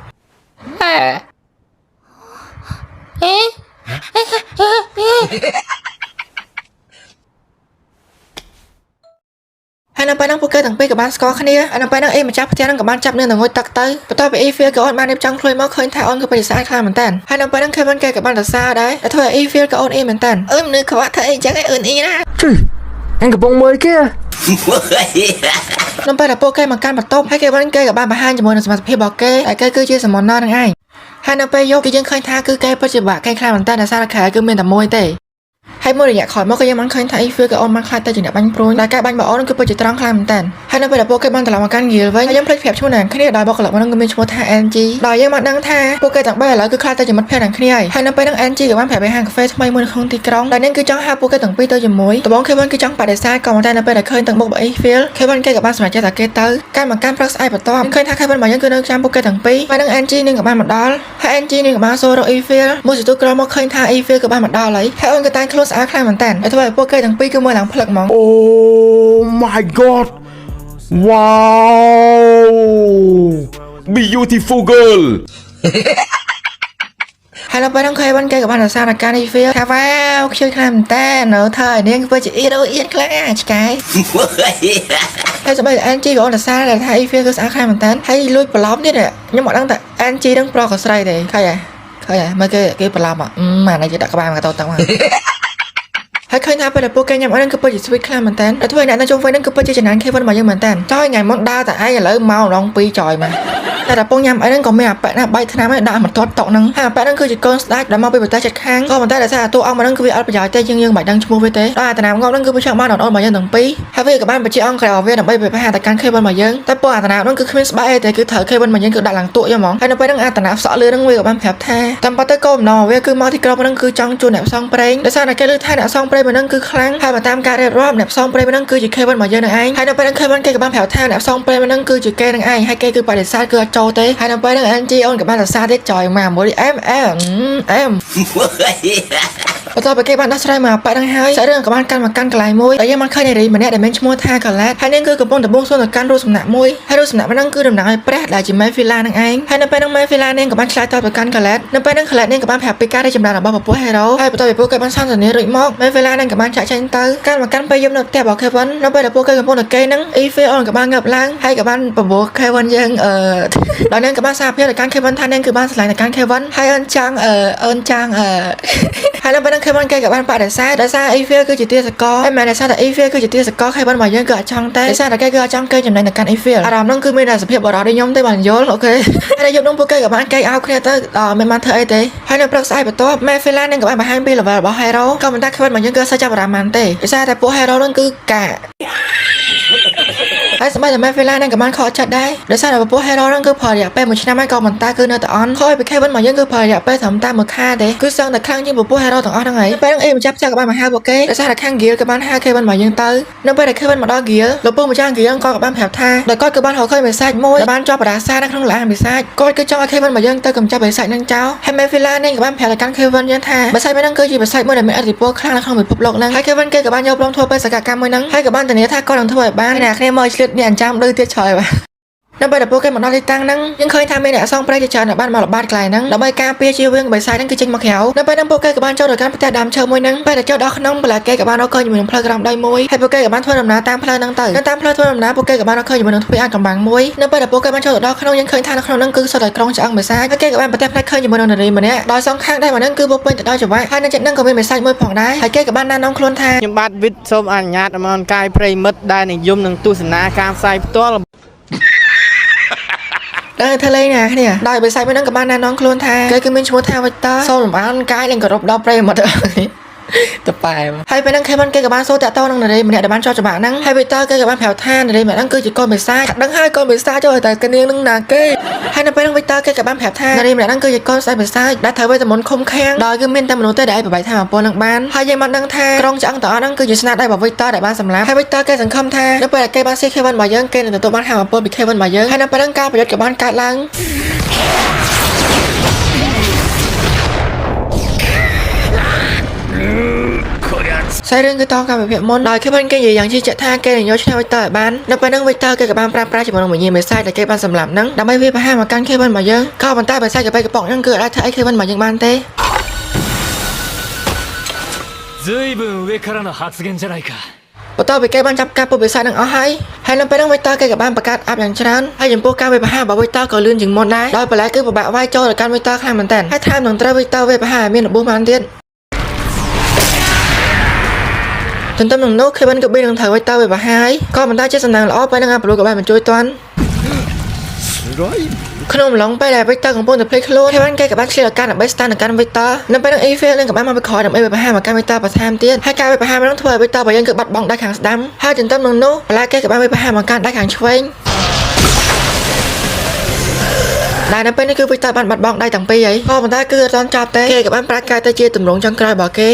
ให้นำไปนั่งโป๊กเกอร์ตั้งปีกับบ้านสกอร์คันนี้ให้นำไปนั่งเอมาจับเตี้ยนั่งกับบ้านจับเนื้อหนังงอยตักเตยไปต่อไปเอเฟียกับออนมาในจังคลอยมาเคยถ่ายออนกับไปดิสานคลายเหมือนกันให้นำไปนั่งแค่วันแกกับบ้านตัดซาได้แต่ถ้าเอเฟียกับออนเอเหมือนกันนึกว่าเธอเองจะให้อื่นอีนะanh cái bông mới kia นำไปแต่โป๊กเกอร์มาการบัดต้มให้แกวันแกกับบ้านบ้านจะมองในสมาร์ทเพย์บอกแกแต่แกคือชื่อสมอนนอนั่งไงให้นำไปยกที่ยังเคยท่าคือแกปัจจุบันแกคลายเหมือนกันแต่ซาละขาคือเมนแต่มวยเตะให้มื่ออยากขอเมื่อก็ยังมันเคยถ่ายเฟือกับออนมันคลายแต่จึงเนี่ยบังโปรยแต่การบังบอกออนคือปัจจุบันคลายเหมือนกันให้นำไปแต่โปเกมอนแต่ละมากันเยอะไว้ยังเพลย์แผลชั่วหนังแค่นี้ดอยบอกกับเราว่าต้องมีชั่วท่า NG ดอยยังมานั่งท่าโปเกต่างใบแล้วคือคลายแต่จึงมัดแผลหนังแค่นี้ให้นำไปนั่ง NG กับบ้านแผลไปห่างกาแฟทำไมมือคงตีกรองดอยนั่นคือจ้องหาโปเกต่างปีเตอร์จมวยตัวบ้องเคบันคือจ้องปัดได้ซ้ายก่อนแต่นำไปแต่เคยต่างบอกไอ้เฟีลเคบันแกกับบ้านสมัยเจ้าตาเกเตอร์การมาการพลัสไอปัดต้อมเคยท่าเคบันมายังคือนั่งจ้างโปเกต่างปีไปนั่ง NG นึงกับบ้านมัดดอลให้ NG นึงกับบ้านโซโรไอเฟีลมือสุดตัวกรองมาเคยท่าไอเฟีลกับบ้านมัดดอลเลยให้ออนกับตายคลอสอาร์คลายเหมือนกันไอ้ทว่าโปเกต่างปีคือมือหลังผลักมอง oh my god wow beautiful girl ให้เราไปนั่งเคยวันแกกับบ้านเราสร้างการในเฟียค่ะว้าวช่วยคลำแต่เนอะเธอเนี่ยก็จะอีโดอีนคลาชิกายให้สมัยแอนจีกับเราสร้างแต่ไทยเฟียก็สร้างคลำเหมือนกันให้ลุยปลอมเนี่ยnhưng mà đang tạiแอนจีđang proกับสไลด์เลยใครไม่เคยปลอมอ่ะมาในจะดักกระบาลกับตัวตั้งมาให้เคยทำไปแต่โปรแกรมยังนั่นก็เปิดสวิตช์คลาเหมือนกันแต่ถ้าในนั้นจงไฟนั่นก็เปิดจะนั้นแค่วันมายังเหมือนกันจ้อยไงมดดาแต่ไอ้เลยเมาลองปีจอยมาแต่โปรแกรมไอ้นั่นก็ไม่อาบแปะนะใบธนาไม่ได้เหมือนทอดตอกนั่งหาแปะนั่นคือจุดเกินสไลด์แล้วมาไปเปิดตาจัดค้างก็เหมือนแต่ซาตัวเอามานั่นคือวิอัลประหยัดใจยังใบดังชั่วโมงไปเตะแต่น้ำงอนั่นคือผู้ชายมาดอนมายังถึงปีให้เวกับบ้านไปเชี่ยวกระดาษเวดับไปหาแต่การเคยวันมายังแต่ปอแต่น้ำนั่นคือคริสบายแต่คือเธอเคยวันมายังคือดักหลังตัวยังมองให้นั่นไปนั่งอาแต่น้ำสอเรือนั่งเวกับบ้านแผลแท้ตามปอเตอร์โกมนอเวคือมอที่กรอบนั่นคือจังจูนแหนบซองเปรงและซาในแกลือท่าแหนบซองเปรงมันนั่นคือครั้งให้มาตามการเรียบรอบแหนบซองเปรย์มันนั่งคือจุดเควันมาเยอะหนึ่งไอ้ให้นำไปนั่งเควันเกย์กับบ้านแผวแทนแหนบซองเปรย์มันนั่งคือจุดเกย์หนึ่งไอ้ให้เกย์คือปาเดซ่าคือโจเต้ให้นำไปนั่งแอนจีออนกับบ้านตัดซาเด็กจอยมาโมดิเอ็มพอต่อไปเกย์บ้านนัสไรมาไปนั่งให้ใช้เรื่องกับบ้านกันมากันกลายมวยแต่ยังมันเคยในรีมันเนี่ยแต่เมนชั่วโมงท่ากันแล้วให้นั่งคือกับบ้านแต่บ้งส่วนกับการรู้สำนักมวยให้รู้สำนักมันนั่งคือดำหนังไอ้แปรได้จิมไม่ฟิลานั่งไอ้ให้นำไปนั่งไม่ฟิลาเนี่ยกับบ้านคลายต่อไปกันกันแล้วนำไปนั่งขลัดเนี่ยกับบ้านแผลไปก้าได้จำนวนของบ้านแบบพวกให้เราให้พอต่อไปพวกกับบ้านซ้ำสันนิริมอกไม่ฟิลา ឡានឹងក៏បានចាក់ចេញទៅកាន់មកកាន់ពេលយប់នៅផ្ទះរបស់ Kevin នៅពេលដែលពួកគេកំពុងតែគេហ្នឹង Evil អូនក៏បានងាប់ឡើងហើយក៏បានប្រមូល Kevin យើងដល់នឹងក៏បានសារភាពទៅកាន់ Kevin ថានាងគឺបានឆ្លងទៅកាន់ Kevin ហើយអូនចង់ហើយនៅពេលហ្នឹង Kevin គេក៏បានបដិសេធដោយសារ Evil គឺជាទាសករហើយមិនដែលថា Evil គឺជាទាសករ Kevin របស់យើងគឺអត់ចង់ទេដោយសារតែគេគឺអត់ចង់គេចំណេញទៅកាន់ Evil អារម្មណ៍ហ្នឹងគឺមានតែសភាពបរិសុទ្ធដូចខ្ញុំទេបានយល់អូខេហើយយប់ហ្នឹងពួកគេក៏បានគេឲ្យគ្នាទៅមិនបានធ្វើអីទេហើយនៅព្រឹកស្អែកបន្ទាប់ Mephilan នឹងក៏បានបង្ហាញពី level របស់ Hero ក៏មិនថា Kevin របស់យើងគឺសើចចាប់អារម្មណ៍ទេដោយសារតែពួក Hero ហ្នឹងគឺកាហើយសម្រាប់តែ Mephilan នឹងក៏បានខកចិត្តដែរដោយសារតែពួក Hero ហ្នឹងគឺផលរយៈពេល1ឆ្នាំហើយក៏មិនតាគឺនៅតែអន់ហើយពី Kevin របស់យើងគឺផលរយៈពេលត្រឹមតែ1ខែទេគឺសឹងតែខ្លាំងជាងពួក Hero ទាំងអស់ហ្នឹងហើយពេលហ្នឹងម្ចាស់ផ្ទះក៏បានមកហៅពួកគេដោយសារតែខាង Gil ក៏បានហៅ Kevin របស់យើងទៅនៅពេលដែល Kevin មកដល់ Gil លោកពូម្ចាស់ Gil ក៏បានប្រាប់ថាដោយគាត់ក៏បានរកឃើញមេសាចមួយដែលបានជាប់បដាសានៅក្នុងឡានមេសាចគាត់គឺចង់ឲ្យ Kevin របស់យើងទៅកម្ចាត់មេសាចហ្នឹងចោលហើយ Mephilan នេះក៏បានប្រាប់ទៅកាន់ Kevin យើងថាមេសាចមួយហ្នឹងគឺជាមេសាចមួយដែលមានឥទ្ធិពលខ្លាំងនៅក្នុងពិភពលោកហ្នឹងហើយ Kevin គេក៏បានយកព្រមធ្វើបេសកកម្មមួយហ្នឹងហើយក៏បានធានាថាគាត់នឹងធ្វើឲ្យបានអ្នកគ្នាមើលឆ្លៀតនេះអញ្ចឹងដូចទៀតឆ្លើយបាទនៅពេលដែលពួកគេមកដល់ទីតាំងហ្នឹងយើងឃើញថាមានអ្នកអសងព្រៃជាច្រើនដែលបានមកល្បាតកន្លែងហ្នឹងដើម្បីការពារជៀសវាងបិសាចហ្នឹងគឺចេញមកក្រៅនៅពេលហ្នឹងពួកគេក៏បានចូលទៅកាន់ផ្ទះដើមឈើមួយហ្នឹងពេលដែលចូលដល់ក្នុងបន្លែគេក៏បានរកឃើញជាមួយនឹងផ្លូវក្រំដីមួយហើយពួកគេក៏បានធ្វើដំណើរតាមផ្លូវហ្នឹងទៅនៅតាមផ្លូវធ្វើដំណើរពួកគេក៏បានរកឃើញជាមួយនឹងទ្វារអាថ៌កំបាំងមួយនៅពេលដែលពួកគេបានចូលទៅដល់ក្នុងយើងឃើញថានៅក្នុងហ្នឹងគឺសុទ្ធតែក្រុងឆ្អឹងបិសាចហើយគេក៏បានប្រទះផ្នែកឃើញជាមួយនឹងនារីម្នាក់ដោយសងខាងដៃរបស់ហ្នឹងគឺពោពេញទៅដោយចង្វាក់ហើយនៅចិត្តហ្នឹងក៏មានបិសាចមួយផងដែរហើយគេក៏បានណែនាំខ្លួនថាខ្ញុំបាទវិទ្យសូមអនុញ្ញាតឲ្យមកកាយប្រិមិត្តដែលនិយមនឹងទស្សនាការផ្សាយផ្ទាល់ធ្វើលេងណាគ្នាដោយបិសាចមួយហ្នឹងក៏បានណែនាំខ្លួនថាគេគឺមានឈ្មោះថា Victor សូមលំអរកាយនិងគោរពដល់ប្រិយមិត្តទៅប៉ែហើយពេលហ្នឹង Kevin គេក៏បានសួរតាក់ទងនឹងនារីម្នាក់ដែលបានជាប់ច្បាប់ហ្នឹងហើយ Victor គេក៏បានប្រាប់ថានារីម្នាក់ហ្នឹងគឺជាកូនបិសាចដឹងហើយកូនបិសាចចូលតែកនាងនឹងណាគេហើយនៅពេលហ្នឹង Victor គេក៏បានប្រាប់ថានារីម្នាក់ហ្នឹងគឺជាកូនស្ដេចបិសាចដែលត្រូវវេទមន្តឃុំឃាំងដោយគឺមានតែមនុស្សទេដែលអាចប្របែកថាអំពើនឹងបានហើយយើងបានដឹងថាក្រុងឆ្អឹងទាំងអស់ហ្នឹងគឺជាស្នាដៃរបស់ Victor ដែលបានសម្លាប់ហើយ Victor គេសង្ឃឹមថានៅពេលដែលគេបានស៊ី Kevin របស់យើងគេនឹងទទួលបានថាអំពើពី Kevin របស់យើងហើយនៅពេលហ្នឹងការប្រយុទ្ធក៏បានកើតឡើងសាយរឿងគឺតកម្មវិភាគមុនដោយ Kevin គេនិយាយយ៉ាងជឿជាក់ថាគេនឹងយកឈ្នះ Victor ឲ្យបាននៅពេលហ្នឹង Victor គេក៏បានប្រើប្រាស់ជាមួយនឹងវិញ្ញាណមេសាចដែលគេបានសម្លាប់ហ្នឹងដើម្បីវាប្រហារមកកាន់ Kevin របស់យើងក៏ប៉ុន្តែបិសាចកបិកប៉ុកហ្នឹងគឺអាចធ្វើឲ្យ Kevin របស់យើងបានទេずいぶん上からの発言じゃないかបន្ទាប់ពីគេបានចាប់ការពុះបិសាចនឹងអស់ហើយនៅពេលហ្នឹង Victor គេក៏បានបង្កើតអាប់យ៉ាងច្រើនហើយចំពោះការវាយប្រហាររបស់ Victor ក៏លឿនជាងមុនដែរដោយបន្លែគឺពិបាកវាយចូលទៅកាន់ Victor ខ្លាំងមែនទែនហើយថែមទាំងត្រូវ Victor វាយប្រហារមានរបួសបានទៀតទន្ទឹមនឹងនោះ Kevin ក៏បាននឹងត្រូវ Victor វាយប្រហារក៏ប៉ុន្តែជាសំណាងល្អពេលហ្នឹងអាប្រូក៏បានបញ្ជួយតាន់ក្នុងអំឡុងពេលដែល Victor កំពុងតែភ្លេចខ្លួន Kevin គេក៏បានឆ្លៀតឱកាសដើម្បីស្តានទៅកាន់ Victor នៅពេលហ្នឹង Evil នឹងក៏បានមកពីក្រោយដើម្បីវាយប្រហារមកកាន់ Victor បន្ថែមទៀតហើយការវាយប្រហារហ្នឹងធ្វើឲ្យ Victor របស់យើងគឺបាត់បង់ដៃខាងស្ដាំហើយទន្ទឹមនឹងនោះបន្លែគេក៏បានវាយប្រហារមកកាន់ដៃខាងឆ្វេងដែលនៅពេលនេះគឺ Victor បានបាត់បង់ដៃទាំងពីរហើយក៏ប៉ុន្តែគឺអត់ទាន់ចប់ទេគេក៏បានប្រែកាយទៅជាទម្រង់ចុងក្រោយរបស់គេ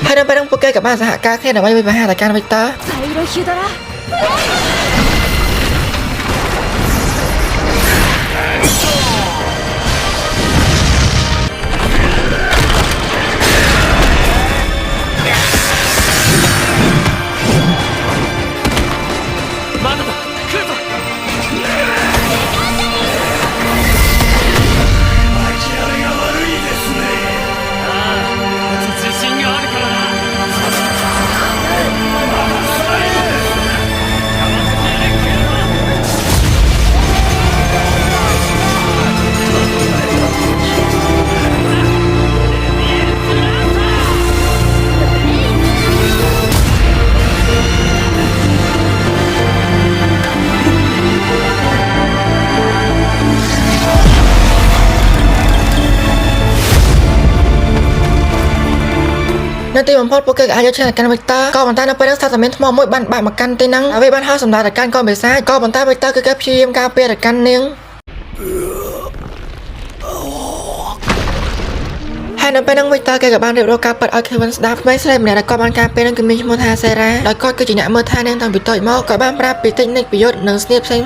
ហើយនៅពេលហ្នឹងពួកគេក៏បានសហការគ្នាដើម្បីវាយប្រហារទៅកាន់ Victorនៅទីបំផុតពួកគេក៏អាចយកឈ្នះកាន់ Victor ក៏ប៉ុន្តែនៅពេលហ្នឹងស្ថាប័នថ្មមួយបានបាក់មកកាន់ទីហ្នឹងហើយវាបានហៅសម្ដៅទៅកាន់កូនបិសាចក៏ប៉ុន្តែ Victor គឺគេព្យាយាមការពារទៅកាន់នាងហើយនៅពេលហ្នឹង Victor គេក៏បានរៀបរាប់ការពិតឲ្យ Kevin ស្ដាប់ស្បែកស្រីម្នាក់ដែលគាត់បានការពារហ្នឹងគឺមានឈ្មោះថា Sarah ដោយគាត់គឺជាអ្នកមើលថែនាងតាំងពីតូចមកគាត់បានប្រាប់ពីតិចនិចប្រយុទ្ធនិងស្នៀបផ្សេង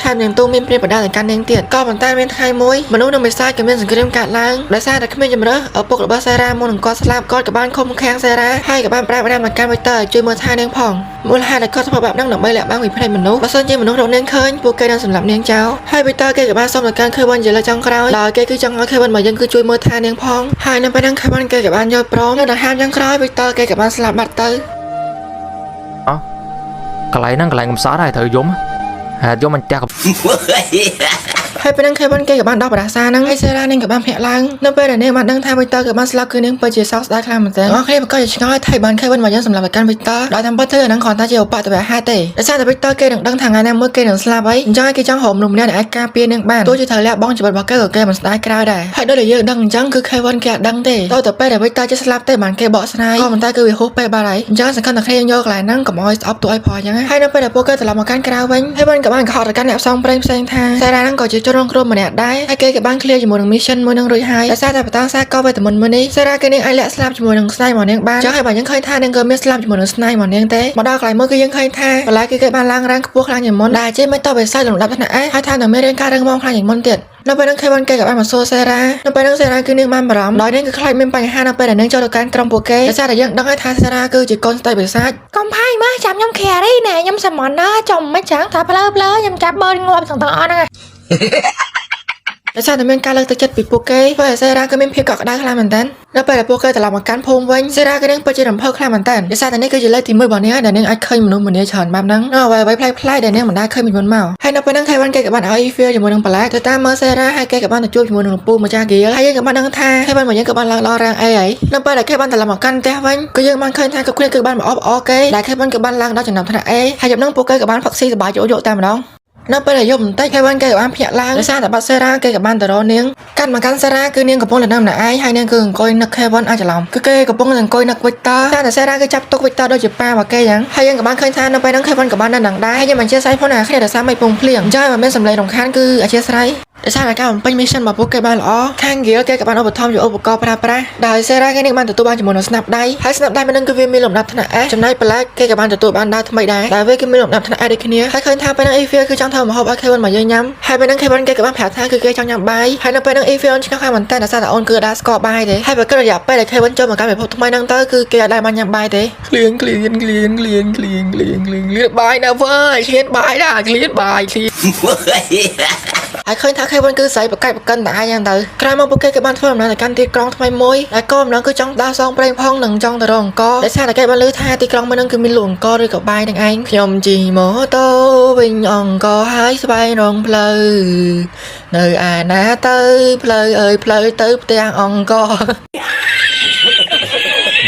ថែមទាំងទូមានព្រាបដាទៅកាន់នាងទៀតក៏ប៉ុន្តែមានថ្ងៃមួយមនុស្សនិងបិសាចក៏មានសង្គ្រាមកើតឡើងដោយសារតែគ្មានជំរើសឪពុករបស់ Sarah មុននឹងគាត់ស្លាប់គាត់ក៏បានឃុំឃាំង Sarah ហើយក៏បានប្រាប់បានមកកាន់ Victor ឲ្យជួយមើលថែនាងផង មូលហេតុដែលគាត់ធ្វើបែបហ្នឹងដើម្បីលាក់បាំងពីភ្នែកមនុស្សបើសិនជាមនុស្សរកនាងឃើញពួកគេនឹងសម្លាប់នាងចោលហើយវីទ័រគេក៏បានសុំដល់ការខេវិនជាលើចុងក្រោយដោយគេគឺចង់ឲ្យខេវិនមកយើងគឺជួយមើលថែនាងផងហើយនៅពេលហ្នឹងខេវិនគេក៏បានយល់ព្រមនៅដង្ហើមចុងក្រោយវីទ័រគេក៏បានស្លាប់បាត់ទៅ កន្លែងហ្នឹងកន្លែងកំសត់ហើយត្រូវយំហេតុយំមិនចាស់ ហើយពេលហ្នឹងខេវិនគេក៏បានដោះប្រាសាហ្នឹងហើយសេរ៉ានាងក៏បានភ្ញាក់ឡើងនៅពេលដែលនាងបានដឹងថាវីទ័រក៏បានស្លាប់គឺនាងពិតជាសោកស្ដាយខ្លាំងមែនទែនអរគ្នាប្រកាសជាឆ្ងល់ថៃបានខេវិនមកយើងសម្រាប់ប្រកាន់វីទ័រដោយតាមពិតទៅអាហ្នឹងគ្រាន់តែជាឧបទ្ទវហេតុទេដោយសារតែវីទ័រគេនឹងដឹងថាថ្ងៃណាមួយគេនឹងស្លាប់ហើយអញ្ចឹងគេចង់រកមនុស្សម្នាក់ដែលអាចការពារនាងបានទោះជាត្រូវលះបង់ជីវិតរបស់គេក៏គេមិនស្ដាយក្រោយដែរហើយដូចដែលយើងដឹងអញ្ចឹងគឺខេវិនគេអត់ដឹងទេតើទៅពេលដែលវីទ័រជាស្លាប់ទេបានគេបកស្រាយក៏ប៉ុន្តែគឺវាហួសពេលបាត់ហើយអញ្ចឹងសង្ឃឹមថាគ្នាយើងយកកន្លែងហ្នឹងកុំឲ្យស្អប់ទូឲ្យព្រោះអញ្ចឹងហើយនៅពេលដែលពួកគេត្រឡប់មកកាន់ក្រៅវិញខេវិនក៏បានកុហកទៅកាន់អ្នកផ្សងព្រេងផ្សេងថាសេរ៉ាហ្នឹងក៏ជាជនរងគ្រោះម្នាក់ដែរហើយគេក៏បានឃ្លាជាមួយនឹង mission មួយនឹងរួចហើយដោយសារតែបតាំងសាកវេទមន្តមួយនេះសេរ៉ាគេនាងអាចលាក់ស្លាប់ជាមួយនឹងស្នាយមកនាងបានចឹងហើយបើយើងឃើញថានាងក៏មានស្លាប់ជាមួយនឹងស្នាយមកនាងទេមកដល់កន្លែងមួយគឺយើងឃើញថាបន្លែគេបានឡើងរ៉ាងខ្ពស់ខ្លាំងជាងមុនដែលជាមិនតបវិស័យលំដាប់ថ្នាក់ S ហើយថានឹងមានរាងការរឹងមាំខ្លាំងជាងមុនទៀតនៅពេលហ្នឹងខេវិនគេក៏បានមកសួរសេរ៉ានៅពេលហ្នឹងសេរ៉ាគឺនាងបានបារម្ភដោយនាងគឺខ្លាចមានបញ្ហានៅពេលដែលនាងចូលទៅកាន់ក្រុមពួកគេដោយសារតែយើងដឹងហើយថាសេរ៉ាគឺជាកូនស្ដីបិសាចកុំផាយមកចាំខ្ញុំខែរីណែខ្ញុំសាមនណាចំមិនចឹងថាផ្លើខ្ញុំចាប់បឺនងាប់ទាំងអស់ហ្នឹង ដោយសារតែមានការលើកទឹកចិត្តពីពួកគេព្រោះសេរ៉ាគឺមានភាពកក់ក្ដៅខ្លាំងមែនទែននៅពេលដែលពួកគេត្រឡប់មកកាន់ភូមិវិញសេរ៉ាគឺនាងពិតជារំភើបខ្លាំងមែនទែនដោយសារតែនេះគឺជាលើកទី1របស់នាងដែលនាងអាចឃើញមនុស្សម្នាច្រើនបែបហ្នឹងអ្វីៗប្លែកៗដែលនាងមិនដែលឃើញពីមុនមកហើយនៅពេលហ្នឹងខេវិនគេក៏បានឲ្យ feel ជាមួយនឹងប្លែកទៅតាមមើលសេរ៉ាហើយគេក៏បានទៅជួបជាមួយនឹងលោកពូម្ចាស់ហ្គីលហើយយើងក៏បានដឹងថាខេវិនមកយើងក៏បានឡើងដល់រ៉ាង A ហើយនៅពេលដែលគេបានត្រឡប់មកកាន់ផ្ទះវិញគឺយើងបានឃើញថាគ្រប់គ្នាគឺបានមកអបអរគេដែលខេវិនក៏បានឡើងដល់ចំណាប់ថ្នាក់ A ហើយយប់ហ្នឹងពួកគេក៏បានផឹកស៊ីសប្បាយយកតែម្ដង នៅពេលដែលយប់បន្តិចខេវិនគេក៏បានភ្ញាក់ឡើងដោយសារតែបាត់សេរ៉ាគេក៏បានទៅរកនាងកាន់មកកាន់សេរ៉ាគឺនាងកំពុងលំនៅម្នាក់ឯងហើយនាងគឺអង្គុយនឹកខេវិនអាចច្រឡំគឺគេកំពុងអង្គុយនឹកវីទ័រតែសេរ៉ាគឺចាប់ទុកវីទ័រដូចជាប៉ារបស់គេយ៉ាងហើយយើងក៏បានឃើញថានៅពេលហ្នឹងខេវិនក៏បាននៅនឹងដែរហើយយើងមិនជាស្អីផងណាគ្នាដោយសារមិនពងភ្លៀងអញ្ចឹងមិនមានសម្លេងរំខានគឺអធិស្ឋានដោយសារតែការបំពេញ mission របស់ពួកគេបានល្អខាង Gil គេក៏បានឧបត្ថម្ភយកឧបករណ៍ប្រើប្រាស់ដោយសេរ៉ាគេនឹងបានទទួលបានជាមួយនឹងស្នាប់ដៃហើយស្នាប់ដៃមិននឹងគឺវាមានលំដាប់ថ្នាក់ S ចំណែកប្លែកគេក៏បានទទួលបានដែរថ្មីដែរដែលវាគឺមានលំដាប់ថ្នាក់ S ដូចគ្នាហើយឃើញថាពេលហ្នឹង Evil គឺចង់ធ្វើម្ហូបឲ្យ Kevin មកយើងញ៉ាំហើយពេលហ្នឹង Kevin គេក៏បានប្រាប់ថាគឺគេចង់ញ៉ាំបាយហើយនៅពេលហ្នឹង Evil ឆ្កឹះខ្លាំងមែនតើដោយសារតែអូនគឺដាក់ស្ករបាយទេហើយបើគិតរយៈពេលដែល Kevin ចូលមកកាន់ពិភពថ្មីហ្នឹងទៅគឺគេអាចដែរបានញ៉ាំបាយទេឃ្លៀងបាយណាវើឃ្លៀងបាយដែរឃ្លៀងបាយឃ្លៀង ហើយឃើញថា Kevin គឺស្រីប្រកែកប្រកិនតែឯងយ៉ាងទៅក្រោយមកពួកគេក៏បានធ្វើដំណើរទៅកាន់ទីក្រុងថ្មីមួយដែលគោលបំណងគឺចង់ដើរសងប្រេងផងនិងចង់ទៅរកអង្គរដោយសារតែគេបានឮថាទីក្រុងមួយហ្នឹងគឺមានលក់អង្គរឬក៏បាយនឹងឯងខ្ញុំជិះម៉ូតូវិញអង្គរហើយស្វែងរកផ្លូវនៅឯណាទៅផ្លូវអើយផ្លូវទៅផ្ទះអង្គរ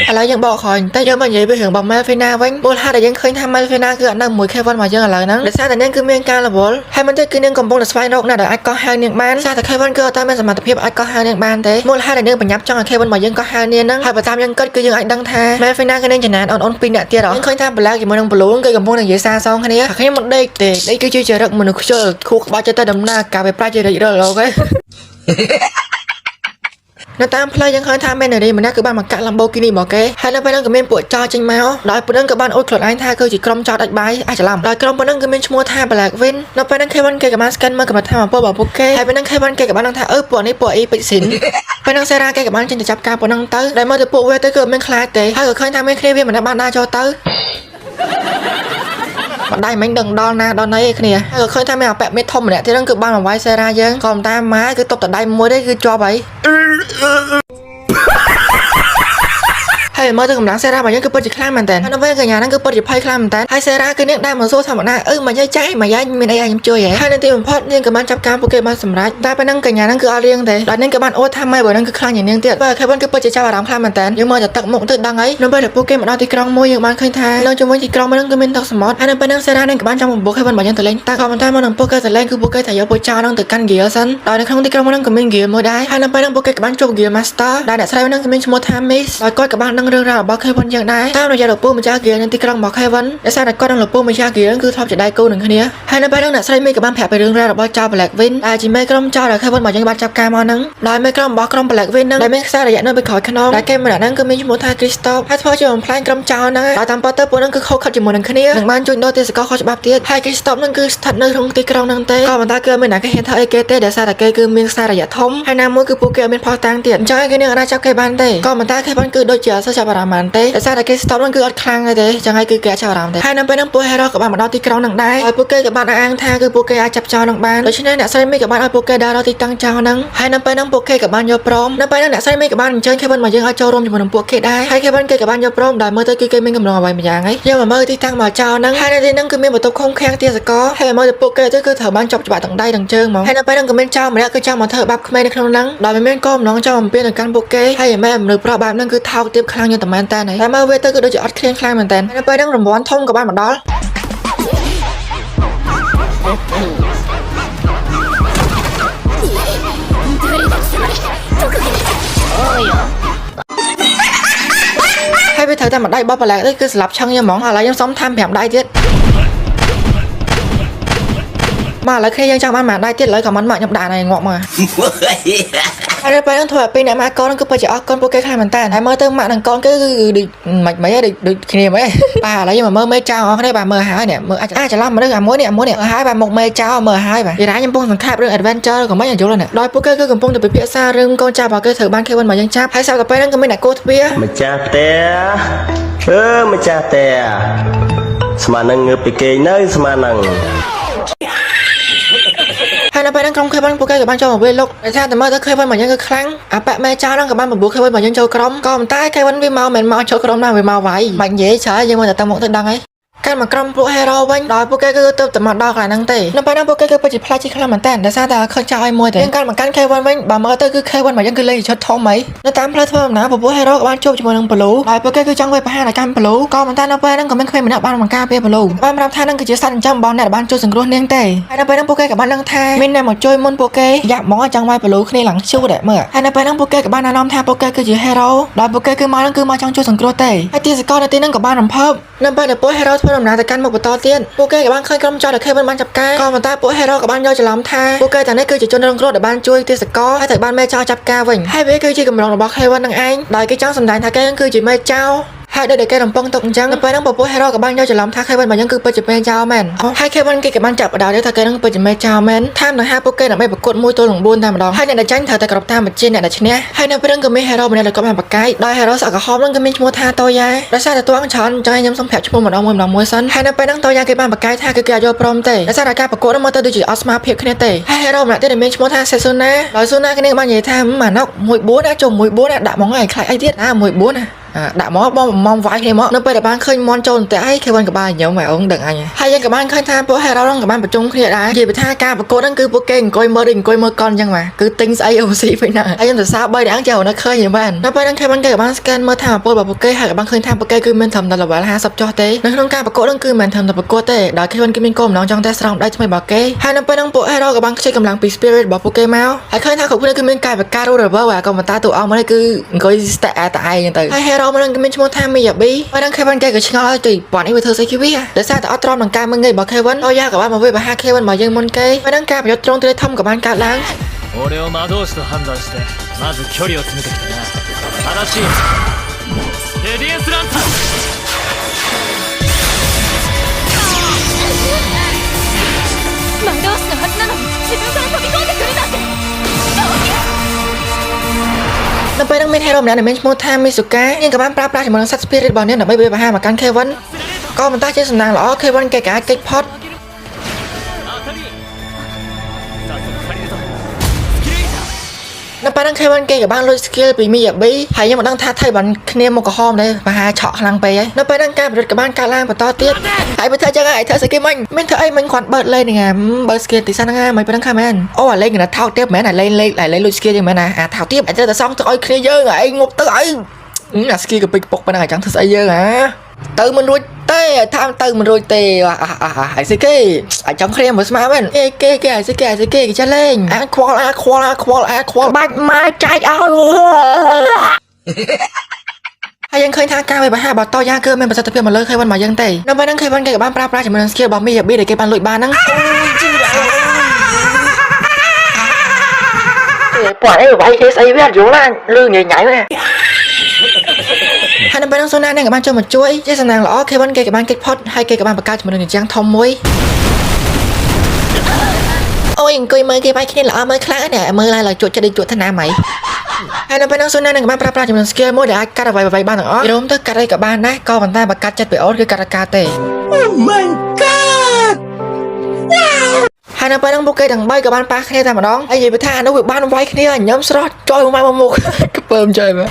ឥឡូវយើងបកក្រោយតែយើងមកនិយាយពីរឿងរបស់ Melvina វិញមូលហេតុដែលយើងឃើញថា Melvina គឺអត់នៅមួយ Kevin មកយើងឥឡូវហ្នឹងដោយសារតែនាងគឺមានការរវល់ហើយមិនទេគឺនាងកំពុងតែស្វែងរកអ្នកដែលអាចកោះហៅនាងបានសារតែ Kevin គឺអត់មានសមត្ថភាពអាចកោះហៅនាងបានទេមូលហេតុដែលនាងបញ្ញាប់ចង់ឲ្យ Kevin មកយើងកោះហៅនាងហ្នឹងហើយបើតាមយើងគិតគឺយើងអាចដឹងថា Melvina គឺនាងចំណានអូនៗពីរនាក់ទៀតហ៎យើងឃើញថា Black ជាមួយនឹង Balloon គឺកំពុងតែនិយាយសារសងគ្នាខ្ញុំមិនដេកទេដេកគឺជាចរិតមនុស្សខ្ជិលខួរក្បាលចិត្តទៅដំណើរការវាប្រាជ្ញរិចរិលអូខេ នៅតាមផ្លូវយើងឃើញថាមាននារីម្នាក់គឺបានមកកាក់ Lamborghini មកគេហើយនៅពេលហ្នឹងក៏មានពួកចោរចេញមកដោយពួកហ្នឹងក៏បានអួតខ្លួនឯងថាគឺជាក្រុមចោរដាច់បាយអាចច្រឡំដោយក្រុមពួកហ្នឹងគឺមានឈ្មោះថា Blackwin នៅពេលហ្នឹង Kevin គេក៏បាន scan មើលកម្រិតថាអំពើរបស់ពួកគេហើយពេលហ្នឹង Kevin គេក៏បានដឹងថាពួកនេះពួកអ៊ីពេជ្រស៊ីនពេលហ្នឹង Sarah គេក៏បានចេញទៅចាប់ការពួកហ្នឹងទៅដែលមើលទៅពួកវាទៅគឺមិនខ្លាចទេហើយក៏ឃើញថាមានគ្នាវាម្នាក់បានដើរចូលទៅ បណ្ដៃមិញដឹងដល់ណាដល់ណីឯគ្នាហើយក៏ឃើញថាមានអាប៉ែមេធំម្នាក់ទៀតហ្នឹងគឺបានមកវាយសេរ៉ាយើងក៏តាមម៉ាគឺតបតដៃមួយទេគឺជាប់ហើយ ហើយមើលទៅកម្លាំងសេរ៉ារបស់យើងគឺពិតជាខ្លាំងមែនតើនៅពេលកញ្ញាហ្នឹងគឺពិតជាភ័យខ្លាំងមែនតើហើយសេរ៉ាគឺនាងដែរមកសួរធម្មតាមកយាយចៃមកយាយមានអីឲ្យខ្ញុំជួយហ៎ហើយនៅទីបំផុតនាងក៏បានចាប់ការពួកគេបានសម្រេចតែពេលហ្នឹងកញ្ញាហ្នឹងគឺអត់រៀងទេដល់នាងក៏បានអួតថាម៉ែបើហ្នឹងគឺខ្លាំងជាងនាងទៀតបើ Kevin គឺពិតជាចាប់អារម្មណ៍ខ្លាំងមែនតើយើងមើលតែទឹកមុខទៅដឹងហើយនៅពេលដែលពួកគេមកដល់ទីក្រុងមួយយើងបានឃើញថានៅជុំវិញទីក្រុងហ្នឹងគឺមានទឹកសមុទ្រហើយនៅពេលហ្នឹងសេរ៉ានឹងក៏បានចាំបំពុះ Kevin របស់យើងទៅលេងតែក៏ប៉ុន្តែមកនឹងពួកគេទៅលេងគឺពួកគេថាយកពួកចោលហ្នឹងទៅកាន់ Gil សិនដោយនៅក្នុងទីក្រុងហ្នឹងក៏មាន Gil មួយដែរហើយនៅពេលហ្នឹងពួកគេក៏បានជួប Gil Master ដែលអ្នកស្រីហ្នឹងគឺមានឈ្មោះថា Miss ដោយគាត់ក៏បានដឹងរឿងរ៉ាវរបស់ Kevin យ៉ាងដែរតាមរយៈលោកពូម្ចាស់ Gil នៅទីក្រុងរបស់ Kevin ដោយសារតែគាត់និងលោកពូម្ចាស់ Gil គឺធ្លាប់ជាដៃគូនឹងគ្នាហើយនៅពេលហ្នឹងអ្នកស្រីមីក៏បានប្រាប់ពីរឿងរ៉ាវរបស់ចោរ Blackwin ដែលជាមេក្រុមចោរដែល Kevin របស់យើងបានចាប់ការមកហ្នឹងដោយមេក្រុមរបស់ក្រុម Blackwin ហ្នឹងដែលមានខ្សែរយៈនៅពីក្រោយខ្នងដែលគេម្នាក់ហ្នឹងគឺមានឈ្មោះថា Christoph ហើយធ្វើជាបំផ្លាញក្រុមចោរហ្នឹងហើយតាមពិតទៅពួកហ្នឹងគឺខុសខិតជាមួយនឹងគ្នានិងបានជួញដូរទេសចរខុសច្បាប់ទៀតហើយ Christoph ហ្នឹងគឺស្ថិតនៅក្នុងទីក្រុងហ្នឹងទេក៏ប៉ុន្តែគឺមានអ្នកគេហ៊ានធ្វើអីគេទេដោយសារតែគេគឺមានខ្សែរយៈធំហើយណាមួយគឺពួកគេអត់មានផុសតាំងទៀតអញ្ចឹងគេនឹងអាចចាប់គេបានទេក៏ប៉ុន្តែ Kevin គឺដូចជាអត់សូវចាប់ ចាប់អារម្មណ៍ទេដោយសារតែគេ stop នឹងគឺអត់ខ្លាំងទេចឹងហើយគឺគេចាប់អារម្មណ៍ទេហើយនៅពេលហ្នឹងពួក hero ក៏បានមកដល់ទីក្រុងនឹងដែរហើយពួកគេក៏បានអាងថាគឺពួកគេអាចចាប់ចោលនឹងបានដូច្នេះអ្នកស្រីមីក៏បានឲ្យពួកគេដើរដល់ទីតាំងចោលហ្នឹងហើយនៅពេលហ្នឹងពួកគេក៏បានយកព្រមនៅពេលហ្នឹងអ្នកស្រីមីក៏បានអញ្ជើញ Kevin មកយើងឲ្យចូលរួមជាមួយនឹងពួកគេដែរហើយ Kevin គេក៏បានយកព្រមដោយមើលទៅគឺគេមានកម្រងអ្វីម្យ៉ាងហើយយកមកមើលទីតាំងមកចោលហ្នឹងហើយនៅទីហ្នឹងគឺមានបន្ទប់ឃុំឃាំងទាសករហើយមើលទៅពួកគេទៅគឺត្រូវបានចាប់ច្បាក់ទាំងដៃទាំងជើងហ្មងហើយនៅពេលហ្នឹងក៏មានចោលម្នាក់គឺចង់មកធ្វើបាបក្មេងនៅក្នុងហ្នឹងដោយមិនមានគោលបំណងចង់បំពេញទៅកាន់ពួកគេហើយឯម៉ែមនុស្សប្រុសបែបហ្នឹងគឺថោកទាបខ្លាំងយ៉ាងតែមែនតើតែមើលវាទៅគឺដូចជាអត់ឃ្លានខ្លាំងមែនតើហើយនៅពេលហ្នឹងរង្វាន់ធំក៏បានមកដល់ហើយវាត្រូវតែមួយដៃបោះប្រឡែកទៅគឺស្លាប់ឆឹងយ៉ាងហ្មងឥឡូវខ្ញុំសុំថែម5ដៃទៀតមកឥឡូវគ្នាយើងចង់បាន1ដៃទៀតឥឡូវខមមិនមកខ្ញុំដាក់ឲ្យងាប់មកហើយពេលហ្នឹងធ្វើឲ្យពេលអ្នកម៉ាក់កូនគឺពិតជាអរគុណពួកគេខ្លាំងមែនតើហើយមើលទៅម៉ាក់និងកូនគឺដូចមិនដូចគ្នាហ្មងបាទឥឡូវយើងមកមើលមេចៅអស់គ្នាបាទមើលហើយនេះមើលអាចច្រឡំមនុស្សអាមួយនេះហើយបាទមុខមេចៅមើលហើយបាទនិយាយខ្ញុំកំពុងសង្ខេបរឿង adventure ក៏មិនយល់ដែរដោយពួកគេគឺកំពុងតែពិភាក្សារឿងកូនចៅរបស់គេត្រូវបាន Kevin មកយើងចាប់ហើយsauតែពេលហ្នឹងក៏មានអ្នកគោទ្វារម្ចាស់ផ្ទះម្ចាស់ផ្ទះស្មាននឹងងើបពីគេនៅស្មាននឹងហើយនៅពេលហ្នឹងក្រុម Kevin ពួកគេក៏បានចូលមកវាលោកតែថាតែមើលទៅ Kevin មកយើងគឺខ្លាំងអាប៉ាក់ម៉ែចៅហ្នឹងក៏បានបបួល Kevin មកយើងចូលក្រុមក៏ប៉ុន្តែ Kevin វាមកមិនមកចូលក្រុមណាវាមកវាយបាច់និយាយច្រើនយើងមើលតែមកទៅដឹងហើយកាន់មកក្រុមពួក hero វិញដោយពួកគេគឺទៅតែមកដល់កន្លែងហ្នឹងទេនៅពេលហ្នឹងពួកគេគឺពិតជាផ្លាច់ជាខ្លាំងមែនតើដោយសារតែឃើញចៅឲ្យមួយទេយើងកាន់មកកាន់ Kevin វិញបើមើលទៅគឺ Kevin មកយើងគឺលេងឈុតធំហីនៅតាមផ្លូវធ្វើដំណើរពួក hero ក៏បានជួបជាមួយនឹង Blue ហើយពួកគេគឺចង់វាយប្រហារឲ្យកាន់ Blue ក៏ប៉ុន្តែនៅពេលហ្នឹងក៏មានក្មេងម្នាក់បានបង្ការពី Blue បានប្រាប់ថាហ្នឹងគឺជាសត្វចិញ្ចឹមរបស់អ្នកដែលបានជួយសង្គ្រោះនាងទេហើយនៅពេលហ្នឹងពួកគេក៏បានដឹងថាមានអ្នកមកជួយមុនពួកគេយ៉ាប់ហ្មងចង់វាយ Blue គ្នាឡើងឈូតមើលហើយនៅពេលហ្នឹងពួកគេក៏បានណែនាំថាពួកគេគឺជា hero ដោយពួកគេគឺមកហ្នឹងគឺមកចង់ជួយសង្គ្រោះទេហើយទីសកលនៅទីហ្នឹងក៏បានរំភើបនៅពេលដែលពួក hero ធ្វើដំណើរទៅកាន់មុខបន្តទៀតពួកគេក៏បានឃើញក្រុមចោរដែល Kevin បានចាប់ការក៏ប៉ុន្តែពួក hero ក៏បានយកច្រឡំថាពួកគេទាំងនេះគឺជាជនរងគ្រោះដែលបានជួយទេសកលហើយត្រូវបានមេចោរចាប់ការវិញហើយវាគឺជាកម្រងរបស់ Kevin នឹងឯងដោយគេចង់សម្ដែងថាគេគឺជាមេចោរហើយដូចគេរំពឹងទុកអញ្ចឹងនៅពេលហ្នឹងពួក hero ក៏បានយកច្រឡំថា Kevin មកយើងគឺពិតជាមេចោរមែនហើយ Kevin គេក៏បានចាប់បដៅថាគេនឹងពិតជាមេចោរមែនតាមនឹងហាពួកគេដើម្បីប្រកួត1ទល់នឹង4តែម្ដងហើយអ្នកដែលចាញ់ត្រូវតែគ្រប់តាមបញ្ជាអ្នកដែលឈ្នះហើយនៅពេលហ្នឹងក៏មាន hero ម្នាក់ដែលគាត់បានបកកាយដោយ hero សក់ក្រហមហ្នឹងក៏មានឈ្មោះថាតូយ៉ាដោយសារតែតួអង្គច្រើនអញ្ចឹងខ្ញុំសូមប្រាប់ឈ្មោះម្ដងមួយសិនហើយនៅពេលហ្នឹងតូយ៉ាគេបានបកកាយថាគឺគេអាចយកព្រមទេដោយសារតែការប្រកួតហ្នឹងមើលទៅដូចជាអត់ស្មើភាពគ្នាទេហើយ hero ម្នាក់ទៀតដែលមានឈ្មោះថាសេស៊ូណាដោយស៊ូណាគ្នាបាននិយាយថាម៉ាណុក1-4ណាចុះ1-4ណាដាក់ហ្មងហើយខ្លាចអីទៀតណា1-4ណាដាក់មកបងមកវាយគ្នាមកនៅពេលដែលបានឃើញមន់ចូលតែឯង Kevin ក៏បានញ៉ាំម៉ែអូនដឹងអញហើយយើងក៏បានឃើញថាពួក hero ហ្នឹងក៏បានប្រជុំគ្នាដែរនិយាយពីថាការប្រកួតហ្នឹងគឺពួកគេអង្គុយមើលដូចអង្គុយមើលកុនអញ្ចឹងម៉ែគឺទិញស្អី OC វិញណាហើយខ្ញុំសរសើរ3ដងចូលនៅឃើញយ៉ាងបាននៅពេលហ្នឹង Kevin គេក៏បាន scan មើលថាពលរបស់ពួកគេហើយក៏បានឃើញថាពួកគេគឺមានត្រឹមតែ level 50ចុះទេនៅក្នុងការប្រកួតហ្នឹងគឺមិនត្រឹមតែប្រកួតទេដោយ Kevin គេមានគោលបំណងចង់តែស្រង់ដៃថ្មីរបស់គេហើយនៅពេលហ្នឹងពួក hero ក៏បានខ្ចីកម្លាំងពី spirit របស់ពួកគេមកហើយឃើញថាគ្រប់គ្នាគឺមានកាយវិការ river ក៏ប៉ុន្តែតួអង្គមួយនេះគឺអង្គុយ stack តែឯងហ្នឹងទៅហើយ hero មួយហ្នឹងគេមានឈ្មោះថាមីយ៉ាប៊ីហើយនឹង Kevin គេក៏ឆ្ងល់ទៅប៉ុននេះវាធ្វើស្អីគេវាដោយសារតែអត់ទ្រាំនឹងការមើលងាយរបស់ Kevin តោះយ៉ាក៏បានមកវាបហា Kevin មកយើងមុនគេហើយនឹងការប្រយុទ្ធទ្រង់ទ្រាយធំក៏បានកើតឡើង俺を魔導士と判断してまず距離を詰めてきたな正しいレディエンスランター魔導士のはずなのに自分から飛び込んでくるなんてនៅពេលហ្នឹងមាន hero ម្នាក់ដែលមានឈ្មោះថា Misuka នាងក៏បានប្រើប្រាស់ជាមួយនឹង set spirit របស់នាងដើម្បីវាយប្រហារមកកាន់ Kevin ក៏ប៉ុន្តែជាសំណាងល្អ Kevin គេក៏អាចគេចផុតនៅពេលហ្នឹង Kevin គេក៏បានលួច skill ពី Miyabi ហើយខ្ញុំមិនដឹងថាថៃបានគ្នាមកក្រហមដែរប្រហារឆក់ខ្លាំងពេកហើយនៅពេលហ្នឹងការប្រយុទ្ធក៏បានកើតឡើងបន្តទៀតហើយបើធ្វើចឹងហើយធ្វើស្អីគេមិញមានធ្វើអីមិញគាត់បើកលេងហ្នឹងបើ skill ទីសិនហ្នឹងមិនប៉ុណ្ណឹងខំមែនអូអាលេងកណ្ដាថោកទៀតមែនអាលេងលួច skill យ៉ាងមែនអាថោកទៀតអាចទៅសងទៅឲ្យគ្នាយើងឯងងប់ទៅអីអា skill ក៏ពេកពុកប៉ុណ្ណឹងអាចចង់ធ្វើស្អីយើងទៅមិនរួចទេថាទៅមិនរួចទេអាស្អីគេអាចចង់គ្នាមើលស្មាមែនគេអាស្អីគេចេះលេងខ្វល់បាច់មកចែកឲ្យហើយយើងឃើញថាការវាយប្រហាររបស់តូយ៉ាគឺមានប្រសិទ្ធភាពមកលើ Kevin មកយើងទេនៅពេលហ្នឹង Kevin គេក៏បានប្រើប្រាស់ជាមួយនឹង skill របស់ Miyabi ដែលគេបានលួចបានហ្នឹងប៉ុន្តែវាយគេស្អីវាយល់ណាលឺញ៉ៃណាហើយនៅពេលហ្នឹងសូណានឹងក៏បានចូលមកជួយជាសំណាងល្អ Kevin គេក៏បានគេចផុតហើយគេក៏បានបង្កើតជាមួយនឹងយ៉ាងធំមួយអូយអង្គុយមើលគេវាយគ្នាល្អមើលខ្លាំងណាស់មើលឡើងជក់ចិត្តដូចជក់ថ្នាំហី ហើយនៅពេលហ្នឹងស៊ូណានឹងបានប្រើប្រាស់ចំនួន skill មួយដែលអាចកាត់អ្វីៗបានទាំងអស់រួមទៅកាត់អីក៏បានដែរក៏ប៉ុន្តែបើកាត់ចិត្តពីអូនគឺកាត់រកាទេ ហើយនៅពេលហ្នឹងពួកគេទាំង3ក៏បានប៉ះគ្នាតែម្ដងហើយនិយាយពីថាអានោះវាបានវាយគ្នាញ៉ាំស្រស់ចុយមកមុខក្ពើមចុយមក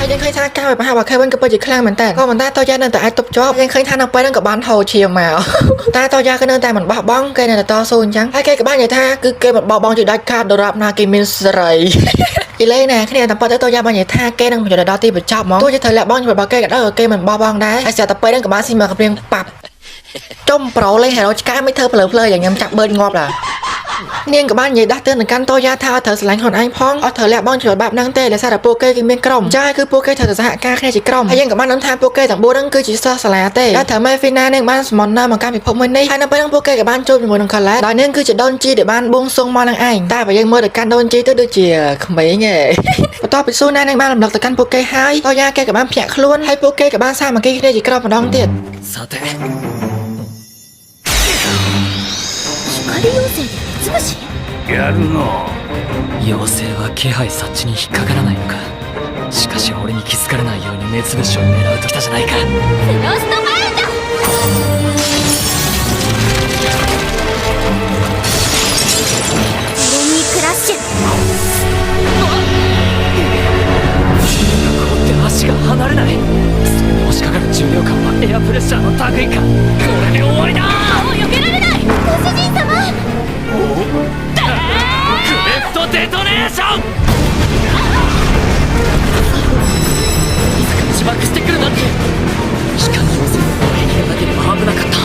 ហើយយើងឃើញថាការវាប្រហាររបស់ Kevin ក៏ពិតជាខ្លាំងមែនតើក៏ប៉ុន្តែតោយ៉ានៅតែអាចទប់ជាប់យើងឃើញថានៅពេលហ្នឹងក៏បានហូរឈាមមកតែតោយ៉ាក៏នៅតែមិនបោះបង់គេនៅតែតស៊ូអញ្ចឹងហើយគេក៏បាននិយាយថាគឺគេមិនបោះបង់ជាដាច់ខាតដរាបណាគេមានសេរីឥឡូវណាគ្នាតែប៉ុន្តែតោយ៉ាបាននិយាយថាគេនឹងបញ្ចុះដល់ទីបញ្ចប់ហ្មងទោះជាត្រូវលាក់បង់ជាមួយរបស់គេក៏ដោយគេមិនបោះបង់ដែរហើយស្រាប់តែពេលហ្នឹងក៏បានស៊ីមកកំព្រៀងប៉ាប់ចុំប្រូលេងហេរ៉ូឆ្កែមិនធ្វើភ្លើយ៉ាងញ៉ាំចាក់បឺតងាប់ដែរនាងក៏បាននិយាយដាស់តឿនទៅកាន់តោយ៉ាថាត្រូវស្រឡាញ់ខ្លួនឯងផងអត់ត្រូវលាក់បង់ជួយបែបហ្នឹងទេដោយសារតែពួកគេគឺមានក្រុមចាស់គឺពួកគេត្រូវតែសហការគ្នាជាក្រុមហើយយើងក៏បានដឹងថាពួកគេទាំង4ហ្នឹងគឺជាសិស្សសាលាទេតែត្រូវមេហ្វីណានាងបានសមនណាមកកាន់ពិភពមួយនេះហើយនៅពេលហ្នឹងពួកគេក៏បានជួបជាមួយនឹងខាឡែដោយនាងគឺជាដូនជីដែលបានបួងសួងមកនឹងឯងតែបើយើងមើលទៅកាន់ដូនជីទៅដូចជាក្មេងឯងបន្ទាប់ពីស៊ូណានាងបានរំលឹកទៅកាន់ពួកគេហើយតោយ៉ាគេក៏បានភ្ញាក់ខ្លួនហើយពួកគេក៏បានសាមគ្គីគ្នាជាក្រុមម្ដងទៀត さて光妖精で三つ星やるの妖精は気配察知に引っかからないのかしかし俺に気づかれないように目つぶしを狙うときたじゃないかフロストバーンドジェレミークラッシュ凍って足が離れないそれに押しかかる重量感はエアプレッシャーの類かこれで終わりだもう避けられないご主人様クレフトデトネーションいざか自爆してくるなんて機関要請の前になければ危なかった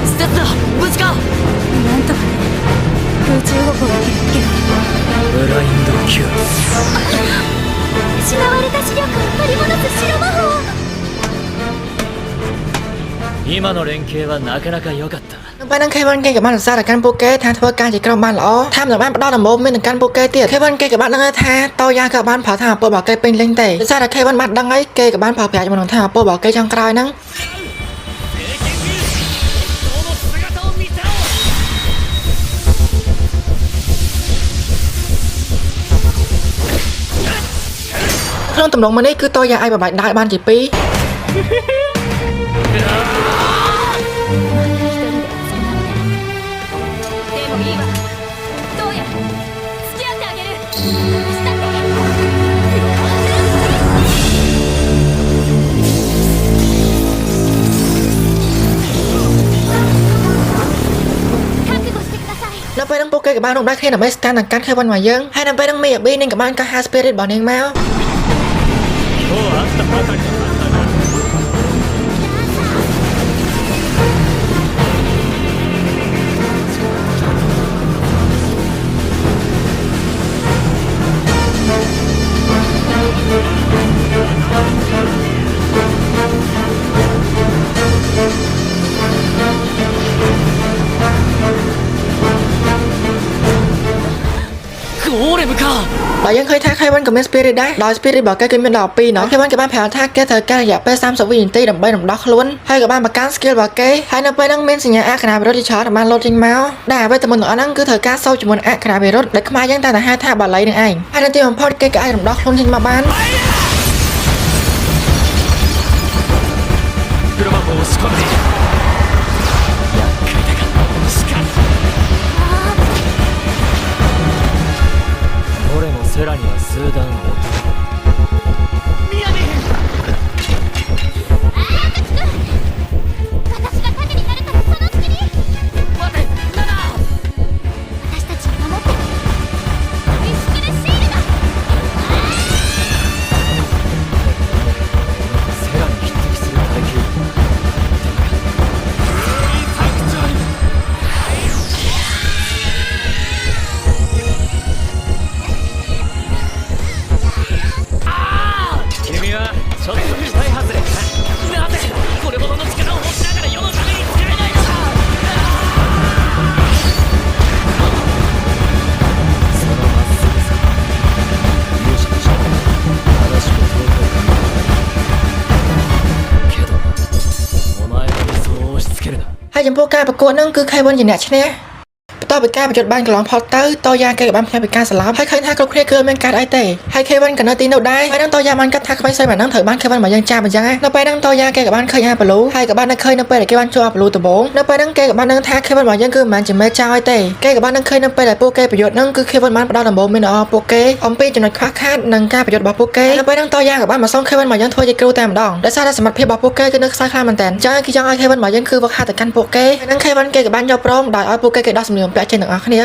ステッツだ無事かなんとかね空中歩行は結けどブラインド級失われた視力を取り戻す白魔法今の連携はなかなか良かった ពេលហ្នឹង Kevin គេក៏បានសរសើរដល់កាន់ពួកគេថាធ្វើការជាក្រុមបានល្អថាមិនបានផ្ដល់ដំបូន្មានដល់កាន់ពួកគេទៀត Kevin គេក៏បានដឹងថាតោយ៉ាក៏បានប្រើថាអពរបស់គេពេញលេញទេដោយសារតែ Kevin បានដឹងហើយគេក៏បានប្រើប្រាស់ជាមួយនឹងថាអពរបស់គេចុងក្រោយហ្នឹងក្នុងទម្រង់មួយនេះគឺតោយ៉ាអាចបបាច់ដាល់បានជា2 でもいいわどうや付き合ってあげるしたって覚悟してください នៅពេលហ្នឹងពួកគេក៏បានរំដាច់គ្នាដើម្បីស្តានដល់កាន់ Kevin មកយើងហើយនៅពេលហ្នឹងមីអាប៊ីនឹងក៏បានកាស High Spirit របស់នាងមក 今日はあったばかりのはずだが ゴーレムか បើយើងឃើញថា Kevin ក៏មាន Spirit ដែរដោយ Spirit របស់គេគឺមានដល់2ណោះ Kevin ក៏បានប្រាប់ថាគេត្រូវការរយៈពេល30វិនាទីដើម្បីរំដោះខ្លួនហើយក៏បានបង្កើន skill របស់គេហើយនៅពេលហ្នឹងមានសញ្ញាអក្ខរាវិរុទ្ធជាច្រើនដែលបានលោតចេញមកដែលអ្វីតែមុនទាំងអស់ហ្នឹងគឺត្រូវការសូត្រជាមួយអក្ខរាវិរុទ្ធដែលខ្មែរយើងតែហៅថាបាលីនឹងឯងហើយនៅទីបំផុតគេក៏អាចរំដោះខ្លួនចេញមកបាន 黒魔法を仕込んでいる厄介だがしかしどれもセラには数段劣る私が影になるからその隙に待てナナ私たちを守ってハイスキルシールドセラに匹敵する耐久力だចំពោះការប្រកួតហ្នឹងគឺ Kevin ជាអ្នកឈ្នះ បន្ទាប់ពីការបញ្ចុះបានកន្លងផុតទៅតយ៉ាគេក៏បានផ្ញើពីការស្លាប់ហើយឃើញថាគ្រប់គ្នាគឺមានការអីទេហើយ Kevin ក៏នៅទីនោះដែរហើយនឹងតយ៉ាបានកាត់ថាក្មេងស្រីម្នាក់ហ្នឹងត្រូវបាន Kevin មកយ៉ាងចាប់អញ្ចឹងនៅពេលហ្នឹងតយ៉ាគេក៏បានឃើញអាប៉ាឡូហើយក៏បាននឹកឃើញនៅពេលដែលគេបានជួបអាប៉ាឡូដំបូងនៅពេលហ្នឹងគេក៏បានដឹងថា Kevin មកយ៉ាងគឺមិនមែនជាមេចោលទេគេក៏បាននឹងឃើញនៅពេលដែលពួកគេប្រយុទ្ធហ្នឹងគឺ Kevin បានផ្ដល់ដំបូងមានដល់ពួកគេអំពីចំណុចខ្វះខាតនិងការប្រយុទ្ធរបស់ពួកគេនៅពេលហ្នឹងតយ៉ាក៏បានមកសុំ Kevin មកយ៉ាងធ្វើជាគ្រូតែម្ដងដោយសារតែសមត្ថភាពរបស់ពួកគេគឺនៅខ្សោយខ្លាំងមែនតើអញ្ចឹងគេចង់ឲ្យ Kevin មកយ៉ាងគឺវឹកហាត់ទៅកាន់ពួកគេហើយនឹង Kevin គេក៏បានយកព្រមដោយឲ្យពួកគេដោះសម្លៀកបំពាក់ចេញទាំងអស់គ្នា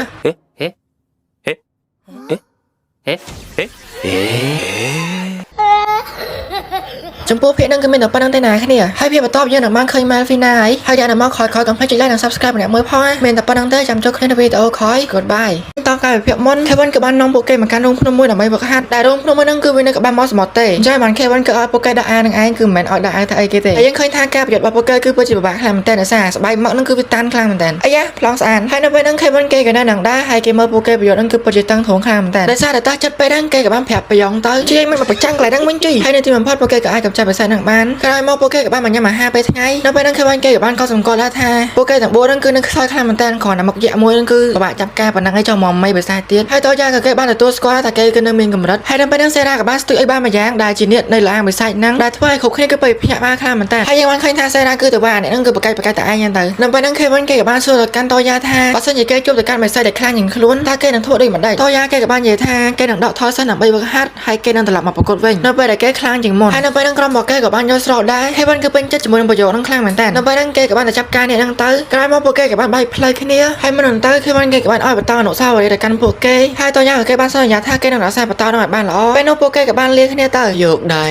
ចំពោះភាគហ្នឹងគឺមានតែប៉ុណ្្នឹងទេណាគ្នាហើយភាគបន្ទាប់យើងនឹងបានឃើញ Melvina ហើយយ៉ាងណាមកក្រោយៗកុំភ្លេចចុច like និង subscribe ម្នាក់មើលផងមានតែប៉ុណ្្នឹងទេចាំជួបគ្នានៅវីដេអូក្រោយ Goodbye តោះកាលពីភាគមុន Kevin ក៏បាននាំពួកគេមកកាន់រោងភ្នំមួយដើម្បីវឹកហាត់ដែលរោងភ្នំមួយហ្នឹងគឺវានៅក្បែរមកសមុទ្រទេអញ្ចឹងបាន Kevin ក៏ឲ្យពួកគេដាក់អានឹងឯងគឺមិនមែនឲ្យដាក់អាថាអីគេទេហើយយើងឃើញថាការប្រយុទ្ធរបស់ពួកគេគឺពិតជាពិបាកខ្លាំងមែនតើដោយសារស្បែកមកហ្នឹងគឺវាតានខ្លាំងមែនតើអាយ៉ាប្លង់ស្អាតហើយនៅពេលហ្នឹង Kevin គេក៏នៅនឹងដែរហើយគេមើលពួកគេប្រយុទ្ធហ្នឹងគឺពិតជាតឹងទ្រង់ខ្លាំងមែនតើដោយសារតែតោះចិត្តពេលហ្នឹងគេក៏បានប្រាប់ប្រយ៉ងទៅជិះមិនមកប្រចាំងកន្លែងហ្នឹងវិញជិះហើយនៅទីបំផុតពួកគេក៏អាចកម្ចាត់បិសាចហ្នឹងបានក្រោយមកពួកគេក៏បានមកញ៉ាំអាហារពេលថ្ងៃនៅពេលហ្នឹង Kevin គេក៏បានកត់សម្គាល់ដែរថាពួកគេទាំង4ហ្នឹងគឺនឹងខ្សោយខ្លាំងមែនតើគ្រាន់តែមកយៈមួយហ្នឹងគឺពិបាកចាប់ការប៉ុណ្ណឹងឯងចុះមកមីបិសាចទៀតហើយតោះយ៉ាក៏គេបានទទួលស្គាល់ថាគេគឺនៅមានកម្រិតហើយនៅពេលហ្នឹងសេរ៉ាក៏បានស្ទុយអីបានមួយយ៉ាងដែលជាអ្នកនៅឡាបិសាចហ្នឹងដែលធ្វើឲ្យគ្រប់គ្នាគឺទៅភ្ញាក់បានខ្លាំងមែនតើហើយយើងបានឃើញថាសេរ៉ាគឺទៅបានអ្នកហ្នឹងគឺប្រកែកតែឯងហ្នឹងទៅនៅពេលហ្នឹង Kevin គេក៏បានសួរទៅកាន់តោះយ៉ាថាបើសិនជាគេជួបទៅកាន់បិសាចដែលខ្លាំងជាងខ្លួនតើគេនឹងធ្វើដូចម្ដេចតោះយ៉ាគេក៏បាននិយាយថាគេនឹងដកថយសិនដើម្បីវឹកហាត់ហើយគេនឹងត្រឡប់មកប្រកួតវិញនៅពេលដែលគេខ្លាំងជាងមុនហើយនៅពេលហ្នឹងក្រុមរបស់គេក៏បានយកស្រោដែរ Kevin គឺពេញចិត្តជាមួយនឹងប្រយោគហ្នឹងខ្លាំងមែនតើនៅពេលហ្នឹងគេក៏បានទៅចាប់ការអ្នកហ្នឹងទៅក្រោយមកពួកគេក៏បានបែកផ្លូវគ្នាហើយមុននឹងទៅ Kevin គេក៏បានឲ្យបន្តអនុស្សាវរីយ៍ទៅកាន់ពួកគេហើយតោះយ៉ាក៏គេបានសន្យាថាគេនឹងរក្សាបន្តនោះឲ្យបានល្អពេលនោះពួកគេក៏បានលាគ្នាទៅយកដៃ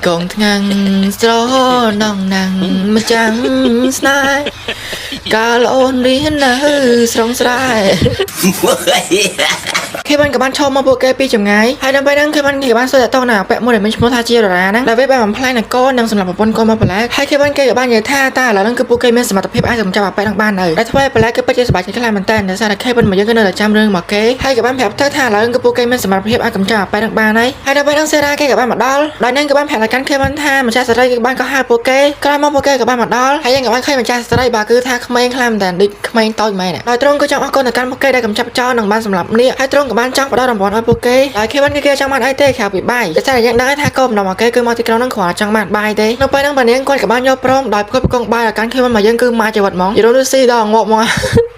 កងថ្ងាំងស្រណងណាំងម្ចាំងស្នេហ៍កាលអូនរៀននៅស្រងស្រែ Kevin ក៏បានឈរមកពួកគេពីចម្ងាយហើយនៅពេលហ្នឹង Kevin គេក៏បានសួរតាក់ទងនឹងអាពាក់មួយដែលមានឈ្មោះថាជារ៉ាហ្នឹងដែលវាបានបំផ្លាញនគរនិងសម្រាប់ប្រពន្ធកូនមកប្លែកហើយ Kevin គេក៏បាននិយាយថាតើឥឡូវហ្នឹងគឺពួកគេមានសមត្ថភាពអាចសម្ចាប់អាពាក់ហ្នឹងបាននៅដែលធ្វើឲ្យប្លែកគឺពិតជាសប្បាយចិត្តខ្លាំងមែនតើដោយសារតែ Kevin មកយើងគឺនៅតែចាំរឿងមកគេហើយក៏បានប្រាប់ទៅថាឥឡូវហ្នឹងគឺពួកគេមានសមត្ថភាពអាចកម្ចាត់អាពាក់ហ្នឹងបានហើយនៅពេលហ្នឹងសេរ៉ាគេក៏បានមកដល់ដោយនឹងក៏បានប្រាប់ទៅកាន់ Kevin ថាម្ចាស់សេរីគេបានកោះហៅពួកគេក្រោយមកពួកគេក៏បានមកដល់ហើយយើងក៏បានឃើញម្ចាស់សេរីបាទគឺថាក្មេងខ្លាំងមែនតើដូចក្មេងតូចមែនដោយទ្រង់គឺចង់អរគុណទៅកាន់ពួកគេដែលកម្ចាត់ចោលនិងបានសម្លាប់នាគហើយទ្រង់ក៏បានចង់ផ្ដល់រង្វាន់ឲ្យពួកគេហើយ Kevin គេចង់បានអីទេក្រៅពីបាយតែតែយើងដឹងថាកូនរបស់មកគេគឺមកទីក្រុងហ្នឹងគ្រាន់តែចង់បានបាយទេនៅពេលហ្នឹងbàនាងគាត់ក៏បានយកព្រមដោយផ្គត់ផ្គង់បាយឲ្យកាន់ Kevin មកយើងគឺមកជីវិតហ្មងយល់ទៅស៊ីដល់ងាប់ម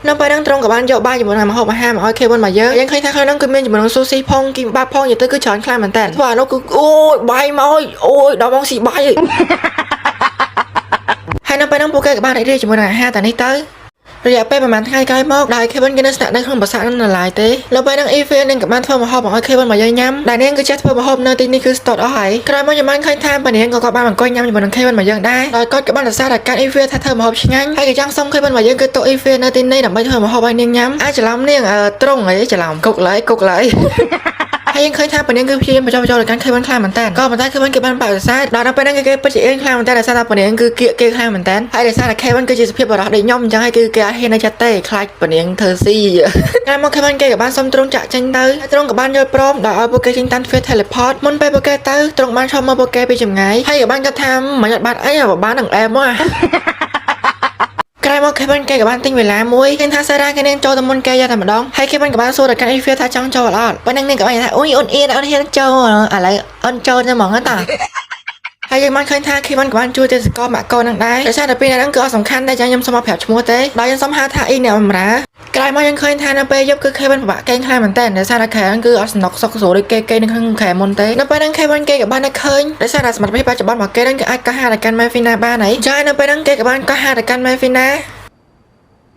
កនៅពេលហ្នឹងទ្រង់ក៏បានយកបាយជាមួយនឹងម្ហូបអាហារមកឲ្យ Kevin មកយើងឃើញថាក្នុងហ្នឹងគឺមានជាមួយនឹងស៊ូស៊ីផងគីមបាប់ផងនិយាយទៅគឺច្រើនខ្លាំងមែនតើធ្វើអានោះគឺអូយបាយមកអូយដល់បងស៊ីបាយហើយនៅពេលហ្នឹងពួកគេក៏បានរីករាយជាមួយនឹងអាហារតែនេះទៅរយៈពេលប្រហែលថ្ងៃក្រោយមកដែល Kevin គេនៅស្នាក់នៅក្នុងប្រាសាទនឹងនៅឡើយទេនៅពេលហ្នឹង Evie នឹងក៏បានធ្វើម្ហូបមកឲ្យ Kevin មកញ៉ាំដែលនាងគឺចេះធ្វើម្ហូបនៅទីនេះគឺស្ទាត់អស់ហើយក្រោយមកខ្ញុំបានឃើញថាbàនាងក៏គាត់បានអង្គុយញ៉ាំជាមួយនឹង Kevin មកយើងដែរដោយគាត់ក៏បានសរសើរដល់ការ Evie ថាធ្វើម្ហូបឆ្ងាញ់ហើយក៏ចង់សុំ Kevin មកយើងគឺតួ Evie នៅទីនេះដើម្បីធ្វើម្ហូបឲ្យនាងញ៉ាំអាចច្រឡំនាងត្រង់អីច្រឡំគុកឡើយហើយយើងឃើញថាbàនាងគឺព្យាយាមបញ្ចុះបញ្ចូលដល់កាន់ Kevin ខ្លាំងមែនតើក៏ប៉ុន្តែ Kevin គេបានបដិសេធដល់ពេលហ្នឹងគេពិតជាអៀនខ្លាំងមែនតើដោយសារតែbàនាងគឺគៀកគេខ្លាំងមែនតើហើយដោយសារតែ Kevin គឺជាសភាពបរិសុទ្ធដូចខ្ញុំអញ្ចឹងហើយគឺគេអត់ហ៊ាននៅចិត្តទេខ្លាចbàនាងធ្វើស៊ីតែមក Kevin គេក៏បានសុំទ្រង់ចាក់ចេញទៅហើយទ្រង់ក៏បានយល់ព្រមដោយឲ្យពួកគេចេញតាមទ្វារ teleport មុនពេលពួកគេទៅទ្រង់បានឈប់មើលពួកគេពីចម្ងាយហើយក៏បានគាត់ថាមិនអត់បាត់អីបាននឹងអែមមកក្រោយមក Kevin គេក៏បានទិញវេលាមួយឃើញថាសារ៉ាគេនាងចូលទៅមុនគេយកតែម្ដងហើយ Kevin ក៏បានសួរដល់កាន់ Evie ថាចង់ចូលអត់ប៉ុណ្ណឹងនាងក៏បានថាអូយអូនអៀនអូនហ៊ានចូលឥឡូវអូនចូលទៅហ្មងតាហើយយើងបានឃើញថា Kevin ក៏បានជួយទេសកលម៉ាក់កូននឹងដែរដោយសារតែពីហ្នឹងគឺអត់សំខាន់តែខ្ញុំសុំមកប្រាប់ឈ្មោះទេដោយខ្ញុំសុំហៅថាអ៊ីអ្នកបម្រើក្រោយមកយើងឃើញថានៅពេលយប់គឺ Kevin ពិបាកកេងខ្លាំងមែនតើដោយសារតែខែហ្នឹងគឺអត់សំណុកសុកស្រួលដូចគេនៅក្នុងខែមុនទេនៅពេលហ្នឹង Kevin គេក៏បាននឹកឃើញដោយសារតែសមត្ថភាពបច្ចុប្បន្នរបស់គេហ្នឹងគឺអាចកោះហៅដល់កាន់ Melvina បានហើយចា៎នៅពេលហ្នឹងគេក៏បានកោះហៅដល់កាន់ Melvina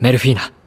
メルフィーナ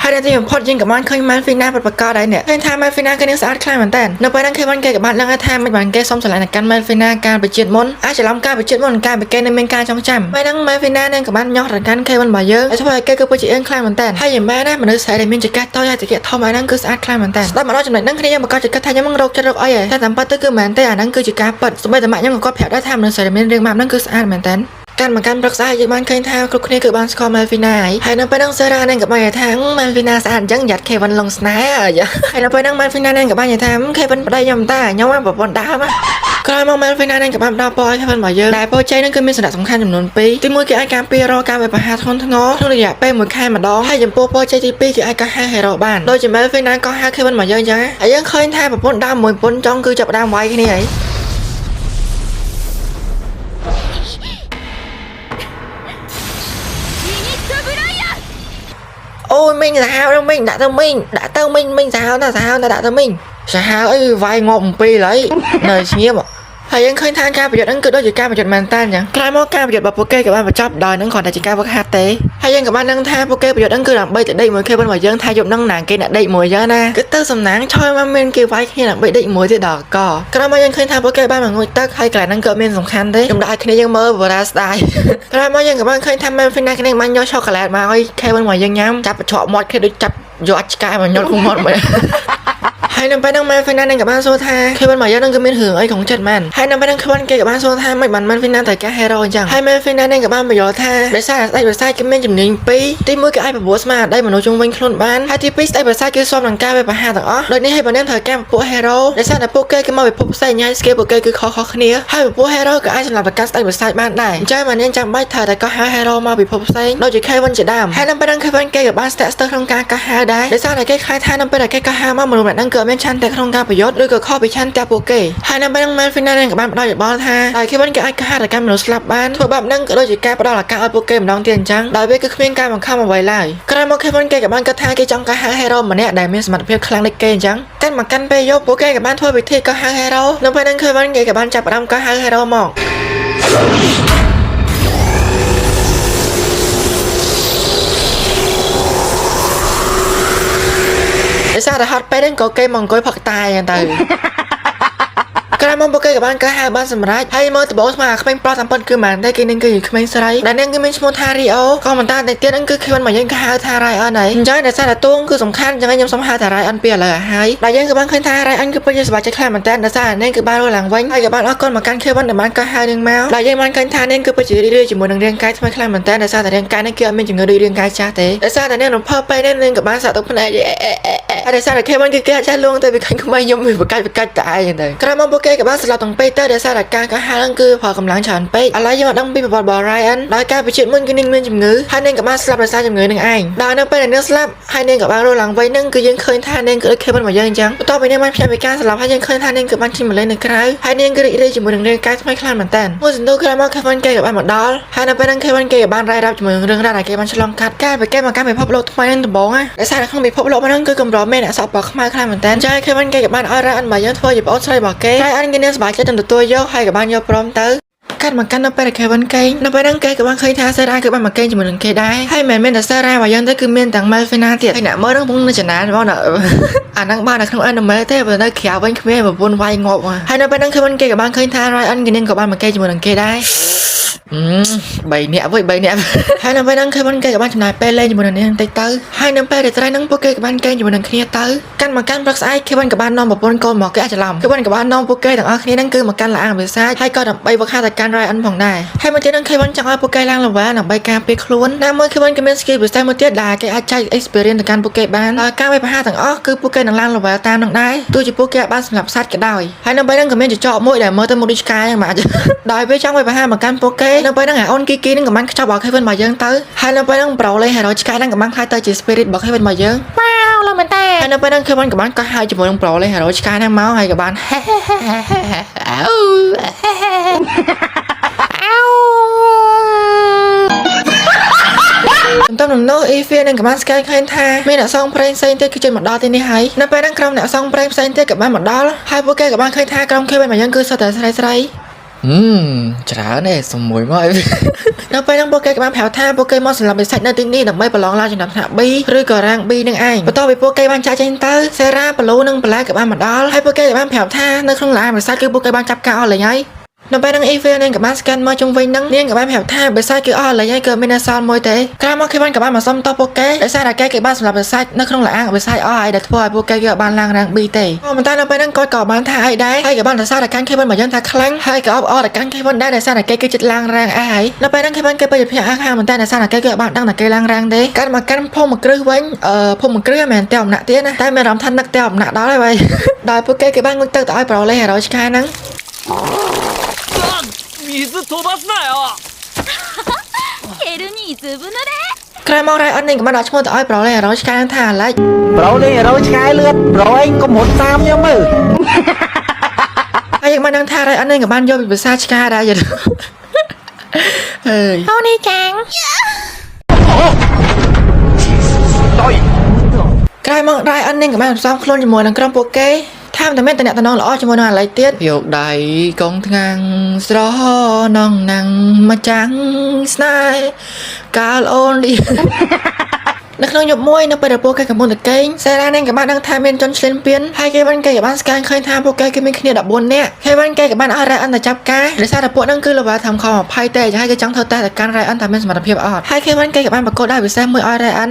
ហើយដែលទីបំផុតយើងក៏បានឃើញ Melvina ប្រកបដែរនេះឃើញថា Melvina គេនឹងស្អាតខ្លាំងមែនតើនៅពេលហ្នឹង Kevin គេក៏បានដឹងថាមិនបានគេសុំឆ្លៃដល់កាន់ Melvina ការបញ្ជាមុនអាចច្រឡំការបញ្ជាមុនការពីគេនៅមានការចងចាំពេលហ្នឹង Melvina នឹងក៏បានញាស់ដល់កាន់ Kevin របស់យើងហើយធ្វើឲ្យគេគឺពិតជាអៀនខ្លាំងមែនតើហើយយ៉ាងម៉េចណាមនុស្សស្រីដែលមានចង្កេះតូចហើយចង្កេះធំហើយហ្នឹងគឺស្អាតខ្លាំងមែនតើស្ដាប់មកដល់ចំណុចហ្នឹងគ្នាយើងមកគាត់ចង្កេះថាខ្ញុំនឹងរកចិត្តរកអីតែតាមពិតទៅគឺមិនមែនទេអាហ្នឹងគឺជាការពិតសូម្បីតែម៉ាក់ខ្ញុំក៏គាត់ប្រាប់ដែរថាមនុស្សស្រីដែលមានរឿងម៉ាប់ហ្នឹងគឺស្អាតមែនតើ การมาการปรักษาอย่างบ้านเคยท่าครุกนี้คือบ้านสกอร์มาฟินาให้นำไปนั่งเซรานั่งกับบ้านอย่าทำมาฟินาสะอาดจังหยัดเควันลงสไนเอออย่าให้นำไปนั่งมาฟินานั่งกับบ้านอย่าทำเควันได้ยำตาย้อมว่าแบบบนดาวมากลายมองมาฟินานั่งกับบ้านดาวปอยเควันบ่อยเยอะได้โปรเจนั่นคือมีสาระสำคัญจำนวนปีที่มือกี่ไอการปีรอการไปประหารทนทั้งง้อทั้งระยะเป้มือแค่มาดองให้จำโปรเจที่ปีกี่ไอก็ให้ให้เราบ้านโดยจะมาฟินาก็ให้เควันบ่อยเยอะจ้ะไอ้ยังเคยท่าแบบบนดาวมวยบนจ้องคือจับดาวไว้แค่นี้ไอ้โอ้ยmình sao đâu mình đã tao mình sao ta đã tao mình sao ấy vài ngọn pi lấy nơi nghiêm ạ hayยังเคยทานการประโยชน์นั่นคือโดยการประโยชน์มันต้านอย่างกลายมองการประโยชน์แบบโปเกกับบ้านประจับดอยนั่งขอแต่จิการวัคฮาเต้ให้ยังกับบ้านนั่งท่าโปเกประโยชน์นั่นคือหลังใบแต่ได้มวยเคยเป็นหัวยังทายยมนั่งหนังเกณฑ์ได้มวยเยอะนะก็เตอร์สำนักชอยมาเมนเกี่ยวไว้ที่หลังใบได้มวยที่ดอกก็กลายมายังเคยทานโปเกบ้านเหมือนงวยตักให้กลายนั่งเกิดเมนสำคัญได้ยมได้คะแนนยังเมื่อบราสได้กลายมายังกับบ้านเคยทำมันฟินาคะแนนมันย่อช็อกโกแลตมาไอ้แค่เป็นหัวยังย้ำจับเฉาะมอดแค่ดูจับยอดกายมันยอดคงมอดไปให้นำไปนั่งมาฟินานั่งกับบ้านโซธาเควันหมายยอดนั่งก็เป็นหือไอ้ของจัดมันให้นำไปนั่งเควันเกกับบ้านโซธาไม่มันฟินาแต่แกให้เราจังให้แม่ฟินานั่งกับบ้านประโยชน์ท่าได้ซ่าก็เป็นจำนวนปีที่มือกับไอ้แบบบัวสมาได้มโนจงวิ่งคลุนบ้านให้ที่ปีได้แบบซ่าคือซ้อมหลังกาไปประหารต่อโดยนี้ให้บ้านนั่งเธอแก้ปัวเฮโร่ได้ซ่าแต่โปเกก็มาแบบพบใส่ย้ายสเกลโปเกคือคอเนี้ยให้แบบปัวเฮโร่กับไอ้สำหรับการได้แบบซ่าบ้านได้ใจมันยังจำใบเธอแต่ก็หาเฮโร่มาแบบพบใส่โดยจะแค่วันจะดำให้นำไปนั่งเควันเกกับบ้านสเตอร์ตรงกลางก็หาได้ได้ซ่าแต่แค่คล้ายท่านำไปแต่แค่ก็หามามโนแบบนั่งเกิดเป็นชั้นแต่ตรงกลางประโยชน์ด้วยก็ข้อไปชั้นแต่โปเกให้นำไปนั่งมาฟินานั่งกับบ้านได้จากบอลท่าได้แค่วันก็ไอ้ก็หาแต่การมโนสลับบ้านทั่วบ้านนั่งก็โดยจะแก้ประดาหลักการเอาโปเกมน้องเตียนจังได้ไปก็เพียงการบังคับมาไว้เลยกระมังแค่วันเกกับบ้านก็ท่าเกจังก็หาเฮโร่มาเนี่ยได้มีสมรรถเพียงครั้งในเกจังกันมากันไปยกโปเกกับบ้านทั่วไปที่ก็หาเฮโร่นำไปนั่งเคยวันเกกับบ้านจับประดามก็หาเฮโร่หมอกไอ้ซาแต่ฮอตไปนั่นก็เกมมองก้อยผักตายอย่างเตยกระมังโปเกกับบ้านก็หาบ้านสมรัยให้เมื่อตบอสมาเขาเป็นปลอดสัมพันธ์คือมันได้กินนั่งก็อยู่เขาเป็นสไลด์แต่นั่งก็เป็นชโมทาริโอก็มันตาแต่เตี้ยนั่งก็คือมันเหมือนยังก็หาทารายอันไหนย้ายแต่ซาแต่ตุ้งคือสำคัญยังไงยังสมหาทารายอันเปลี่ยนเลยหายแต่ยังกับบ้านเคยทารายอันคือเป็นสบายใจแค่มันแต่แต่ซานั่งกับบ้านเราหลังไว้ให้กับบ้านอ้อก้นมากันเคยวันแต่บ้านก็หาเรื่องแมวแต่ยังมันเคยทานั่งคือไปจืดเรื่อยๆจมูกเรียงกายทำไมแค่มันแต่ซาแต่เรียงกายนั่งเกี่ยวเป็นจมูกเรียงกายจ้าแต่ซาแต่เนี่ยหลวงพ่อไปนั่งกับบ้านสาตุพนัยแต่ซาแต่แค่มันคือแก่จ้าลงแต่ไปกันก็ไม่ยอมไปประกาศตายอย่างเดียวกระมังโปเกกับบ้านสลับตรงไปเตอร์เดซ่าดักการก็หาลังคือพอกำลังฉันไปอะไรยังมาต้องไปบอลไรอันได้การไปเช็ดมันก็นิ่งเงินจำเงือให้เน่งกับบ้านสลับเดซ่าจำเงือหนึ่งอันได้นั่งไปเนื้อสลับให้เน่งกับบ้านโรหลังไว้นั่งคือยังเคยท่าเน่งก็เคยมันมายังจังต่อไปเนี่ยมันเพียงไปการสลับให้ยังเคยท่าเน่งกับบ้านชิมมาเลยหนึ่งครั้งให้เน่งก็ได้จมูกหนึ่งเรื่องการทำให้คลานเหมือนแต่เมื่อสินโตกระมังเคยมันเกย์กับบ้านหมดดอลให้นั่งไปนั่งเคยมันเกย์กับบ้านรายรับจมูกเรื่องรายเกย์มันฉลองคัดแก้ไปแก้มาการไปพบโลกทำไมนั่งตะบงอ่ะเดซ่าข้างไปพบโลกมันนั่งคือกำรอแม่เนี่ยสอบปากมาคลานเหมือนแต่ใจเคยมันเกย์กับบ้านออร่าอันมายังทั่วหยิบออสไลบอกเกย์ให้อันกินเนื้อสบายใจจนตัวโยกให้กับบ้านโยพร้อมเตอการมากันนับไปแต่แค่วันเกย์นับไปนั่งเกย์กับบ้านเคยท้าเซรากับบ้านมาเกย์จมูกหนึ่งเกย์ได้ให้แมนเมนแต่เซราว่ายังได้คือเมนต่างมาฟินาเตียให้หน้าเมื่อต้องพุ่งในชนะว่าเนอะนั่งบ้านนักทั้งอันนั่งเมื่อเทพนั่งเขียววันเมย์แบบวนวายงบว่ะให้นับไปนั่งแค่วันเกย์กับบ้านเคยท้าไรอันกินเนื้อกับบ้านมาเกย์จมูกหนึ่งเกย์ได้ใบเนี่ยเว้ยใบเนี่ยให้นำไปนั่งเคยบ้านเกย์กับบ้านจำนายเป้เล่นอยู่บนนั้นเตยเตอให้นำไปเดี๋ยวจะได้นั่งโปเกกับบ้านเกย์อยู่บนนั้นเคลียร์เตอกันมากันปรักษาเคยบ้านกับบ้านน้องแบบบนโกนหมอกก็อาจจะลำเคยบ้านกับบ้านน้องโปเกต่างอ้อนี้นั่งคือมากันละอ่างเบซ่าให้ก็ดับใบวัคซีนแต่การรายอันผ่องได้ให้มันจะนั่งเคยบ้านจังอ้อโปเกล่างละวะหนังใบการไปคล้วนน้ำเมื่อเคยบ้านกับเมสกีเบซ่ามาเทียดด่าแกอาจจะเอ็กซ์เพรียนแต่การโปเกบ้านการไปพาต่างอ้อคือโปเกต่างล่างละวะตามนั่งได้ตัวจะโปเกบ้านสำหรับซัดก็ได้ให้นำไปนั่งกับเมจะเจาะมวยแต่เมื่อตั้งมุดิชกายอย่างมาจะได้ไปจังไปพามากันโปเกนำไปนั่งหาออนกีนั่งกับมันชอบบอกให้เป็นมาเยอะเตอให้เราไปนั่งเปล่าเลยให้เราจะกลายนั่งกับมันคลายเตอร์จีสปิริตบอกให้เป็นมาเยอะว้าวเราเหมือนแต่ให้เราไปนั่งคือมันกับมันก็ให้จมูกนั่งเปล่าเลยให้เราจะกลายนั่งเมาส์ให้กับมันต้นหนุ่มโน้อีเฟียนั่งกับมันสกายเคยท่าไม่หนักซองเพลงเซนเตอร์คือจนหมดดอที่นี่ให้นับไปนั่งกรมหนักซองเพลงเซนเตอร์กับมันหมดดอให้โปเกกับมันเคยท่ากรมเคยเป็นมายังคือสเตอร์สไลด์จ๋าเนี่ยสมวยมากนับไปนั่งโปเกกับมันแผ่วท่าโปเกมอนสำหรับไปใส่ในที่นี่แต่ไม่ประลองลาจนดับหน้าบีหรือก่อร่างบีนั่งไอ้ประตูไปโปเกมันจ่าเจนเตอร์เซราปลูนั่งปลากับมันหมดดอให้โปเกกับมันแผ่วท่าในครั้งหลังไปใส่คือโปเกมันจับกาวอะไรไง នៅពេលហ្នឹងអ៊ីហ្វេនឹងក៏បានស្កេនមកជុំវិញហ្នឹងនាងក៏បានប្រាប់ថាបិសាចគឺអស់ឡើយហើយក៏មានអសល់មួយទេក្រោយមកគេបានក៏បានមកសុំតបពួកគេដោយសារតែគេបានសម្រាប់បិសាចនៅក្នុងលាងបិសាចអស់ហើយដែលធ្វើឲ្យពួកគេក៏បានឡើងរ៉ាង B ទេប៉ុន្តែនៅពេលហ្នឹងគាត់ក៏បានថាអីដែរហើយក៏បានសរសើរតែកាន់គេបានមកយើងថាខ្លាំងហើយក៏អបអរតែកាន់គេបានដែរដោយសារតែគេគឺចិត្តឡើងរ៉ាងអស់ហើយនៅពេលហ្នឹងគេបានគេបិទភាគអាខាប៉ុន្តែដោយសារតែគេក៏បានដឹងថាគេឡើងរ៉ាងទេកាន់មកកាន់ភូមិគ្រឹះវិញភូមិគ្រឹះមិនមែនតែអំណាក់ទៀតណាតែមានអារម្មណ៍ថានឹកតែអំណាក់ដល់ហើយ ដោយពួកគេបានងុយទៅឲ្យប្រលេះរយឆ្កាហ្នឹង 水飛ばすなよヘルにずぶ濡れ ក្រោយមករ៉ៃអត់នេះក៏បានដាក់ឈ្មោះទៅឲ្យប្រលេះរយឆ្កាហ្នឹងថាអាឡិច ប្រូនេះរោឆ្កែលឿនប្រូឯងកុំរត់តាមខ្ញុំមើល ហើយយើងបានដឹងថារ៉ៃអត់នេះក៏បានយកពីភាសាឆ្កាដែរយល់អើយអូនេះចាងក្រោយមករ៉ៃអត់នេះក៏បានផ្សំខ្លួនជាមួយនឹងក្រុមពួកគេថាមតែមានតំណែងល្អជាមួយនឹងអាឡិចទៀតយកដៃកងថ្ងាំងស្រណងណាំងមកចាំងស្នេហ៍កាលអូនលី នៅក្នុងយប់មួយនៅពេលដែលពួកគេកំពុងតែគេងសេរ៉ានឹងក៏បានដឹងថាមានជនឆ្លៀនពៀនហើយគេបានស្កានឃើញថាពួកគេគឺមានគ្នា14នាក់គេបានក៏បានអស់រ៉ៃអិនទៅចាប់ការដោយសារតែពួកហ្នឹងគឺលបាធ្វើខំ20ទេហើយគេចង់ធ្វើតែកាន់រ៉ៃអិនតែមានសមត្ថភាពអត់ហើយគេបានបកគោដែរពិសេសមួយឲ្យរ៉ៃអិន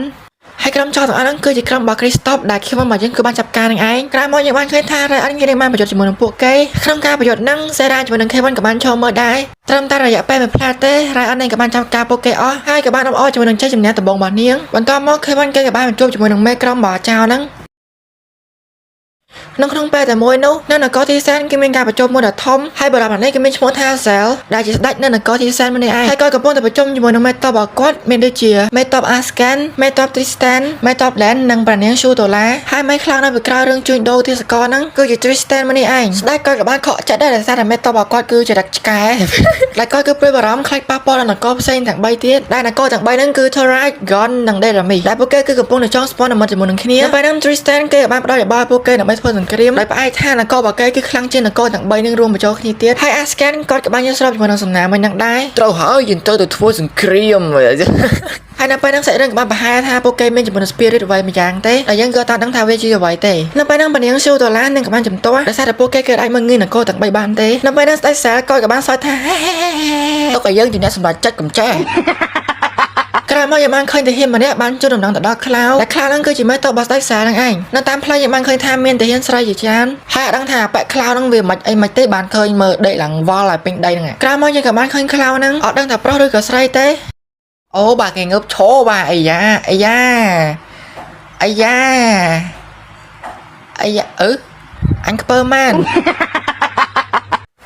ហើយក្រុមចោរទាំងអស់ហ្នឹងគឺជាក្រុមរបស់ Kristoff ដែលខ្ញុំមកយើងគឺបានចាប់ការនឹងឯងក្រោយមកយើងបានឃើញថារ៉ៃអិនគេបានប្រយុទ្ធជាមួយនឹងពួកគេក្នុងការប្រយុទ្ធហ្នឹងសេរ៉ាជាមួយនឹង Kevin ក៏បានចូលមើលដែរត្រឹមតែរយៈពេលមួយផ្លាតទេរ៉ៃអិននេះក៏បានចាប់ការពួកគេអស់ហើយក៏បានអបអរជាមួយនឹងជ័យជំនះដំបូងរបស់នាងបន្ទាប់មក Kevin គេក៏បានជួបជាមួយនឹងមេក្រុមរបស់ចោរហ្នឹង ក្នុងពេលតែមួយនោះនៅនគរទីសែនគេមានការប្រជុំមួយដ៏ធំហើយបរិបទនេះគេមានឈ្មោះថា Cell ដែលជាស្ដេចនៅនគរទីសែនម្នាក់ឯងហើយគាត់កំពុងតែប្រជុំជាមួយនឹងមេតបរបស់គាត់មានដូចជាមេតប Ascan មេតប Tristan មេតប Len និងប្រានាង Shutola ហើយមេខ្លាំងនៅពីក្រោយរឿងជួញដូរទីសកលហ្នឹងគឺជា Tristan ម្នាក់ឯងស្ដេចគាត់ក៏បានខកចិត្តដែរដោយសារតែមេតបរបស់គាត់គឺជារឹកឆ្កែដែលគាត់គឺព្រួយបារម្ភខ្លាចប៉ះពាល់ដល់នគរផ្សេងទាំង3ទៀតដែលនគរទាំង3ហ្នឹងគឺ Thorai, Gon និង Derami ដែលពួកគេគឺកំពុងតែចងស្ព័ន្ធមិត្តជាមួយនឹងគ្នាពេលហ្នឹង Tristan គេក៏បានផ្ដល់យោបល់ពួកគេដើម្បីធ្វើសង្គ្រាម ផ្អែកថានគររបស់គេគឺខ្លាំងជាងនគរទាំង3នឹងរួមបញ្ចូលគ្នាទៀតហើយ Ascan គាត់ក៏បានយកស្របជាមួយនឹងសំណាមួយនឹងដែរត្រូវហើយយើងទៅធ្វើសង្គ្រាមហើយនៅពេលហ្នឹងសាច់រឿងក៏បានបង្ហាញថាពួកគេមានចំនួន spirit អ្វីមួយយ៉ាងទេហើយយើងក៏អត់ដឹងថាវាជាអ្វីទេនៅពេលហ្នឹងប៉នាង Shutola នឹងក៏បានជំទាស់ដោយសារតែពួកគេគឺអាចមើលងាយនគរទាំង3បានទេនៅពេលហ្នឹងស្ដេច Cell គាត់ក៏បានសើចថាទុកឲ្យយើងជាអ្នកសម្រេចចិត្តកំចាស់ ក្រោយមកយើងបានឃើញទាហានម្នាក់បានជួលដំណឹងទៅដល់ខ្លោដែលខ្លោហ្នឹងគឺជាមេតបរបស់ស្ដេចសាហ្នឹងឯងនៅតាមផ្លូវយើងបានឃើញថាមានទាហានស្រីជាច្រើនហើយអត់ដឹងថាប៉ែកខ្លោហ្នឹងវាមិនអីមិនទេបានឃើញមើលដេកឡើងវល់ឲ្យពេញដីហ្នឹងក្រោយមកយើងក៏បានឃើញខ្លោហ្នឹងអត់ដឹងថាប្រុសឬក៏ស្រីទេអូបាទគេងើបឈរបាទអាយ៉ាអញខ្ពើម៉ាន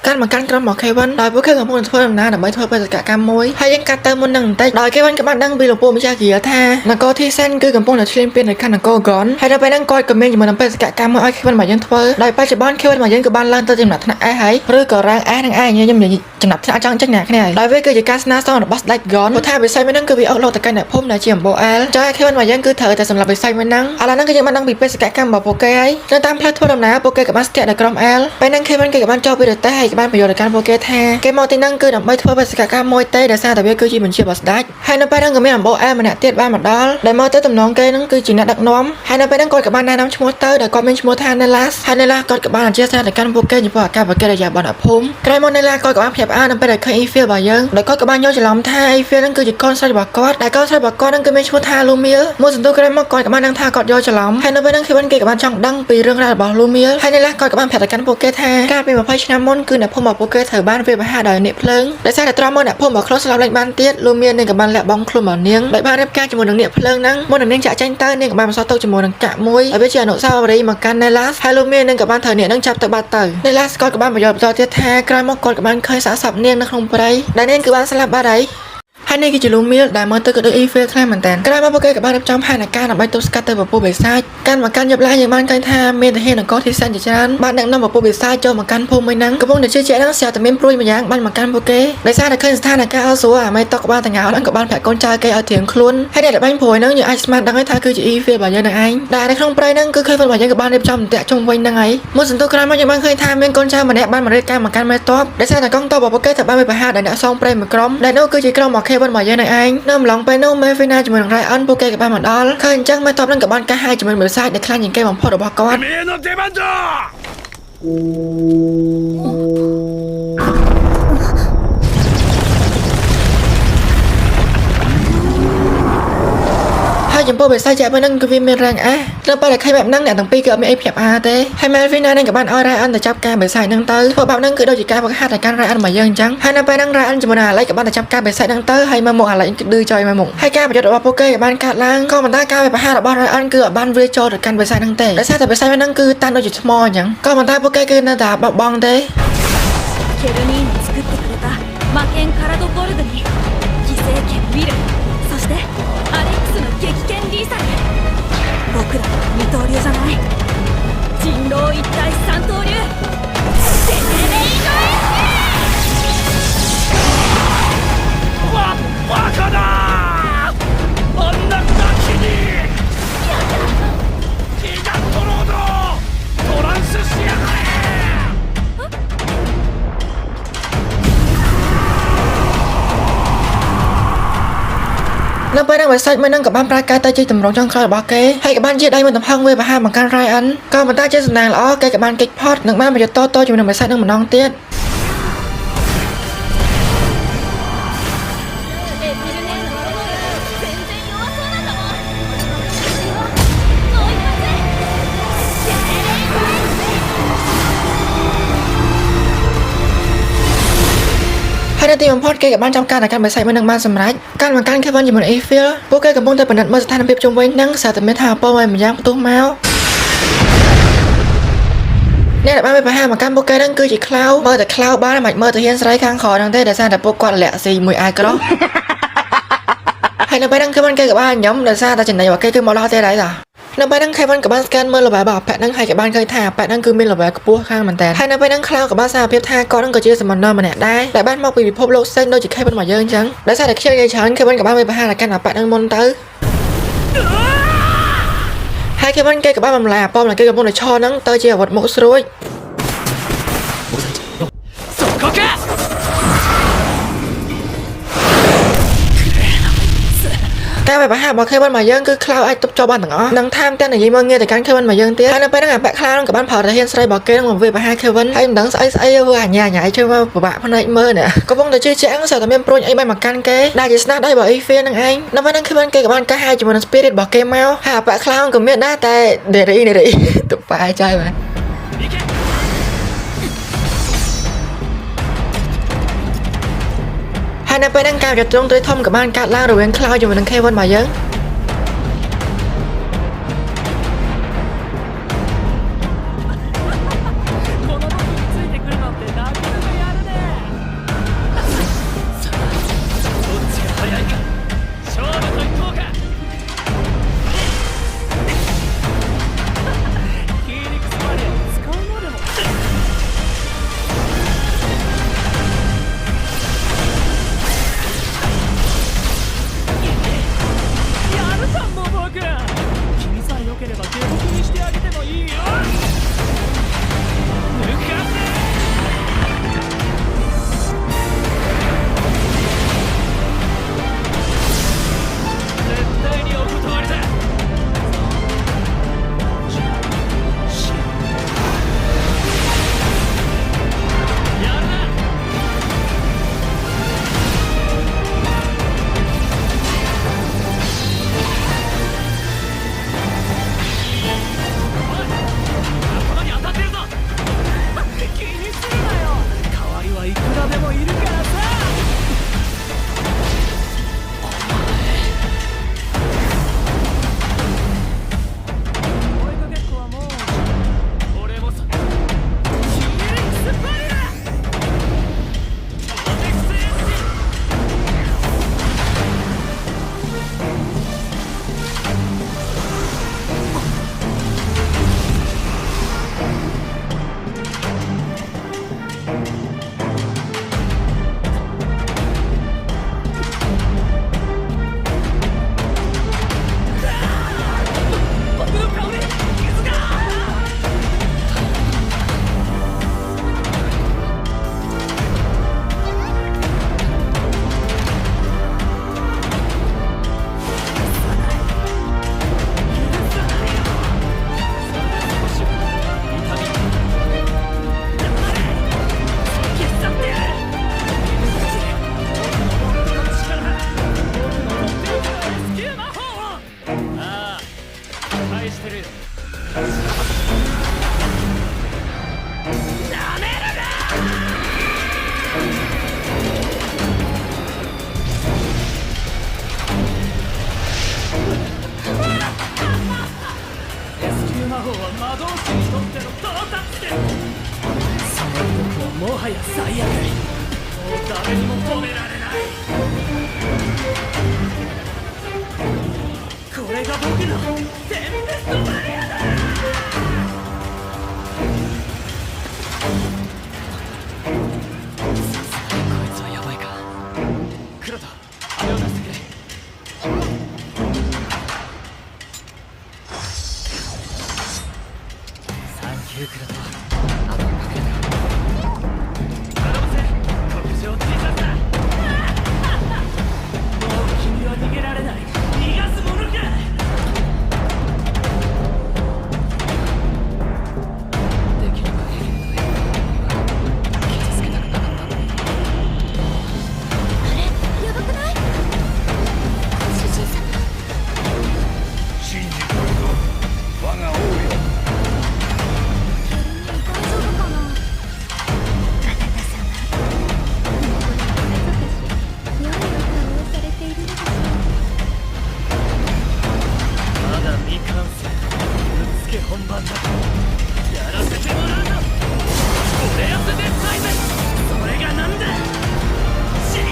កាន់មកកាន់ក្រុមរបស់ Kevin ដោយពួកគេកំពុងធ្វើដំណើរដើម្បីធ្វើបេសកកម្មមួយហើយយើងកាត់ទៅមុននឹងបន្តិចដោយ Kevin ក៏បានដឹងពីលោកពូម្ចាស់គីថានគរទីសែនគឺកំពុងតែឆ្លៀនពៀននៅខណ្ឌនគរ Gon ហើយដល់ពេលហ្នឹងគាត់ក៏មានជាមួយនឹងបេសកកម្មមួយឲ្យ Kevin មកយើងធ្វើដោយបច្ចុប្បន្ន Kevin មកយើងក៏បានឡើងទៅចំណាត់ថ្នាក់ S ហើយឬក៏រ៉ាង S នឹងឯងខ្ញុំនិយាយចំណាត់ថ្នាក់ចង់ចេញណាគ្នាដោយវាគឺជាការស្នើសុំរបស់ស្ដេច Gon ព្រោះថាវិស័យមួយហ្នឹងគឺវាអស់លោកទៅកាន់អ្នកភូមិដែលជាអំបូរ L ចុះ Kevin មកយើងគឺត្រូវតែសម្រាប់វិស័យមួយហ្នឹងឥឡូវហ្នឹងគឺយើងបានដឹងពីបេសកកម្មរបស់ពួកគេហើយនៅតាមផ្លូវធ្វើដំណើរពួកគេក៏បានស្ទាក់ដល់ក្រុម L ពេលហ្នឹង Kevin គេក៏បានចុះពីរទេះហើយក៏បានប្រយោជន៍ដល់ការពួកគេថាគេមកទីហ្នឹងគឺដើម្បីធ្វើបេសកកម្មមួយទេដោយសារតែវាគឺជាបញ្ជារបស់ស្ដេចហើយនៅពេលហ្នឹងក៏មានអំបូរ L ម្នាក់ទៀតបានមកដល់ដែលមកទៅតំណងគេហ្នឹងគឺជាអ្នកដឹកនាំហើយនៅពេលហ្នឹងគាត់ក៏បានណែនាំឈ្មោះទៅដែលគាត់មានឈ្មោះថា Nelas ហើយ Nelas គាត់ក៏បានអធិស្ឋានទៅកាន់ពួកគេចំពោះអាកប្បកិរិយាប័ណ្ណភូមិក្រោយមក Nelas គាត់ក៏បានភ្ញាក់ផ្អើលនៅពេលដែលឃើញ Eiffel របស់យើងដោយគាត់ក៏បានយល់ច្រឡំថា Eiffel ហ្នឹងគឺជាកូនស្រីរបស់គាត់ដែលកូនស្រីរបស់គាត់ហ្នឹងគឺមានឈ្មោះថា Lumia មួយសន្ទុះក្រោយមកគាត់ក៏បានដឹងថាគាត់យល់ច្រឡំហើយនៅពេលហ្នឹង Kevin គេក៏បានចង់ដឹងពីរឿងរ៉ាវរបស់ Lumia ហើយ Nelas គាត់ក៏បានប្រាប់ទៅកាន់ពួកគេថាកាលពី20ឆ្នាំមុនគឺអ្នកភូមិរបស់ពួកគេត្រូវបានវាយប្រហារដោយអ្នកភ្លើងដោយសារតែត្រង់មកអ្នកភូមិរបស់ខ្លួនស្លាប់លេងបានទៀតLumia នឹងក៏បានលាក់បង់ខ្លួនរបស់នាងដោយបានរៀបការជាមួយនឹងអ្នកភ្លើងហ្នឹងមុននឹងនាងចាក់ចេញទៅនាងក៏បានបន្សល់ទុកជាមួយនឹងកាក់មួយហើយវាជាអនុស្សាវរីយ៍មកកាន់ Nelas ហើយLumia នឹងក៏បានត្រូវអ្នកហ្នឹងចាប់ទៅបាត់ទៅ Nelas គាត់ក៏បានបញ្យល់បន្តទៀតថាក្រោយមកគាត់ក៏បានឃើញសាកសពនាងនៅក្នុងព្រៃដែលនាងគឺបានស្លាប់បាត់ហើយហើយនេះគឺជា Lumia ដែលមកទៅក៏ដូច Eiffel ខ្លាំងមែនតើក្រោយមកពួកគេក៏បានរៀបចំផែនការដើម្បីទប់ស្កាត់ទៅពពួកបិសាចកាន់មកកាន់យប់ឡើងយើងបានឃើញថាមានទាហាននគរទីសែនជាច្រើនបានដឹកនាំពពួកបិសាចចូលមកកាន់ភូមិមួយហ្នឹងកំពុងតែជឿជាក់ហ្នឹងស្រាប់តែមានព្រួយមួយយ៉ាងបានមកកាន់ពួកគេដោយសារតែឃើញស្ថានភាពអសួរអាមេតុកក៏បានតងោហ្នឹងក៏បានប្រាប់កូនចៅគេឲ្យត្រៀមខ្លួនហើយអ្នកដែលបាញ់ព្រួយហ្នឹងយើងអាចស្មានដឹងថាគឺជា Eiffel របស់យើងនឹងឯងដែលនៅក្នុងព្រៃហ្នឹងគឺឃើញរបស់យើងក៏បានរៀបចំតាក់ជុំវិញហ្នឹងហើយមួយសន្ទុះក្រោយមកយើងបានឃើញថាមានកូនចៅម្នាក់បានមករៀបការមកកាន់មេតបដោយសារតែកងទ័ពរបស់ពួកគេត្រូវបានវាយប្រហារដោយអ្នកសងព្រៃមួយក្រុមដែលនោះគឺជាក្រុមរបស់ Kevin របស់យើងនឹងឯងនៅអំឡុងពេលនោះមេហ្វីណាជាមួយនឹងរ៉ៃអនពួកគេក៏បានមកដល់ឃើញអញ្ចឹងមេតបនឹងក៏បានកាសហាយជាមួយបិសាចដែលខ្លាំងជាងគេបំផុតរបស់គាត់ ចំពោះបិសាចជាប់នឹងគឺវាមានរាងអះនៅពេលដែលឃើញបែបហ្នឹងអ្នកទាំងពីរគឺអត់មានអីភ្ញាក់ផ្អើលទេហើយ Melvina នឹងក៏បានឲ្យ Ryan ទៅចាប់ការបិសាចហ្នឹងទៅធ្វើបែបហ្នឹងគឺដូចជាការបង្ហាត់ឲ្យកាន់ Ryan មកយើងអញ្ចឹងហើយនៅពេលហ្នឹង Ryan ជាមួយនឹង Alex ក៏បានទៅចាប់ការបិសាចហ្នឹងទៅហើយមកមុខ Alex គឺឌឺចុយមកមុខហើយការប្រយុទ្ធរបស់ពួកគេក៏បានកាត់ឡើងក៏ប៉ុន្តែការវាយប្រហាររបស់ Ryan គឺអត់បានវាចូលទៅកាន់បិសាចហ្នឹងទេដោយសារតែបិសាចហ្នឹងគឺតាន់ដូចជាថ្មអញ្ចឹងក៏ប៉ុន្តែពួកគេគឺនៅតែបោះបង់ទេ ケルニーの作ってくれた魔剣カラドゴルドに犠牲剣ウィルそしてアレックスの激剣リーサル僕らは二刀流じゃない人狼一体三刀流セネレイドエバカだあんなガキにギガントロードトランスしやがれនៅពេលហ្នឹងបិសាចមួយហ្នឹងក៏បានប្រែកែទៅជាតម្រងចុងក្រោយរបស់គេហើយក៏បានជាដៃមួយទំហឹងវាប្រហារបង្កាន់ Ryan ក៏ប៉ុន្តែជាសំណាងល្អគេក៏បានគេចផុតនិងបានប្រយុទ្ធតជាមួយនឹងបិសាចហ្នឹងម្ដងទៀត エピルネーの能力全然弱そうなんだもんもう一発セネレイドエ ហើយនៅទីបំផុតគេក៏បានចាប់ការតែកាន់បិសាចមួយនឹងបានសម្រេចការបង្កាន់ Kevin ជាមួយនឹង Eiffel ពួកគេកំពុងតែពិនិត្យមើលស្ថានភាពជុំវិញនឹងសារតែមានថាអពើមួយយ៉ាងផ្ទុះមក អ្នកដែលបានប្រហារមកកាន់ពួកគេហ្នឹងគឺជា Cloud មើលតែ Cloud បានមិនមើលទៅហ៊ានស្រីខាងក្រោយហ្នឹងទេដោយសារតែពួកគាត់លាក់ស៊ីមួយអាយក្រោះ ហើយនៅពេលហ្នឹង Kevin គេក៏បានញ៉ាំដោយសារតែចំណីរបស់គេគឺមកដល់ទេដែរតានៅពេលហ្នឹង Kevin ក៏បាន scan មើល level របស់ Pet ហ្នឹងហើយក៏បានឃើញថា Pet ហ្នឹងគឺមាន level ខ្ពស់ខាងមែនតើហើយនៅពេលហ្នឹង Cloud ក៏បានសារភាពថាគាត់ហ្នឹងក៏ជា Summoner ម្នាក់ដែរដែលបានមកពីពិភពលោកផ្សេងដូចជា Kevin មកយើងអញ្ចឹងដោយសារតែខ្ជិលនិយាយច្រើន Kevin ក៏បានប្រហារដល់កាន់ Pet ហ្នឹងមុនទៅហើយ Kevin គេក៏បានបំលែអាប៉មដែលគេកំពុងតែឈរហ្នឹងទៅជាអាវុធមុខស្រួច そこか ការវាយប្រហាររបស់ Kevin មកយើងគឺ Cloud អាចទប់ជាប់បានទាំងអស់នឹងថែមទាំងនិយាយមកងារទៅកាន់ Kevin មកយើងទៀតហើយនៅពេលហ្នឹងអាប៉ Cloud ក៏បានផលទៅហ៊ានស្រីរបស់គេនឹងមកវាយប្រហារ Kevin ហើយមិនដឹងស្អីធ្វើអាញាជឿមកពិបាកភ្នែកមើលនេះកំពុងតែជឿជាក់ស្ទើរតែមានព្រួញអីបែបមកកាន់គេដែលជាស្នាដៃរបស់ Eiffel នឹងឯងនៅពេលហ្នឹង Kevin គេក៏បានកាសហើយជាមួយនឹង Spirit របស់គេមកហើយអាប៉ Cloud ក៏មានដែរតែ Derry ទុកប៉ែចាយបាទ ហើយនៅពេលហ្នឹងការប្រយុទ្ធទ្រង់ទ្រាយធំក៏បានកាត់ឡើងរវាង Cloud ជាមួយនឹង Kevin មកយើង この僕についてくるなんてなかなかやるねさあどっちが早いか勝負といこうかフィーニックスバリアを使うまでも こ僕の全ベストマニアだこいつはやばいか黒田あれを出してくれサンキュー黒田あとはかける頼むぜ国上 T シャツだもう君は逃げられない逃がすものかできればエリンのエリン傷つけたくなかったんだあれやばくない主人様信じとるぞ我が王よ大丈夫かなあなた様良いお顔をされているのでしょまだ未完成ぶっつけ本番だやらせてもらうぞ俺やせてサイズそれがなんだ死ね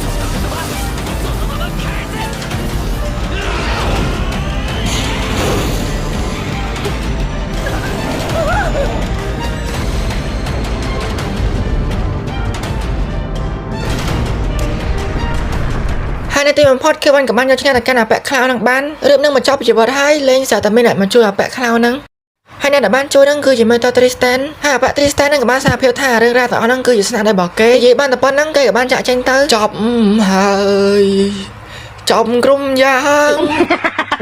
その言葉そのまま返せហើយនៅទីបំផុតគឺបានកំបាញ់យកឈ្នះតែកាន់អាប៉ែខ្លាវនឹងបានរឿងនឹងបញ្ចប់ពីជីវិតហើយលេងសារតែមានអ្នកមកជួយអាប៉ែខ្លាវនឹងហើយអ្នកដែលបានជួយនឹងគឺជាមេតត្រីស្តែនហើយអាប៉ែត្រីស្តែននឹងក៏បានសារភាពថារឿងរ៉ាវទាំងអស់នឹងគឺជាស្នាដៃរបស់គេនិយាយបានតែប៉ុណ្្នឹងគេក៏បានចាក់ចេញទៅចប់ហើយចំក្រុមយ៉ាង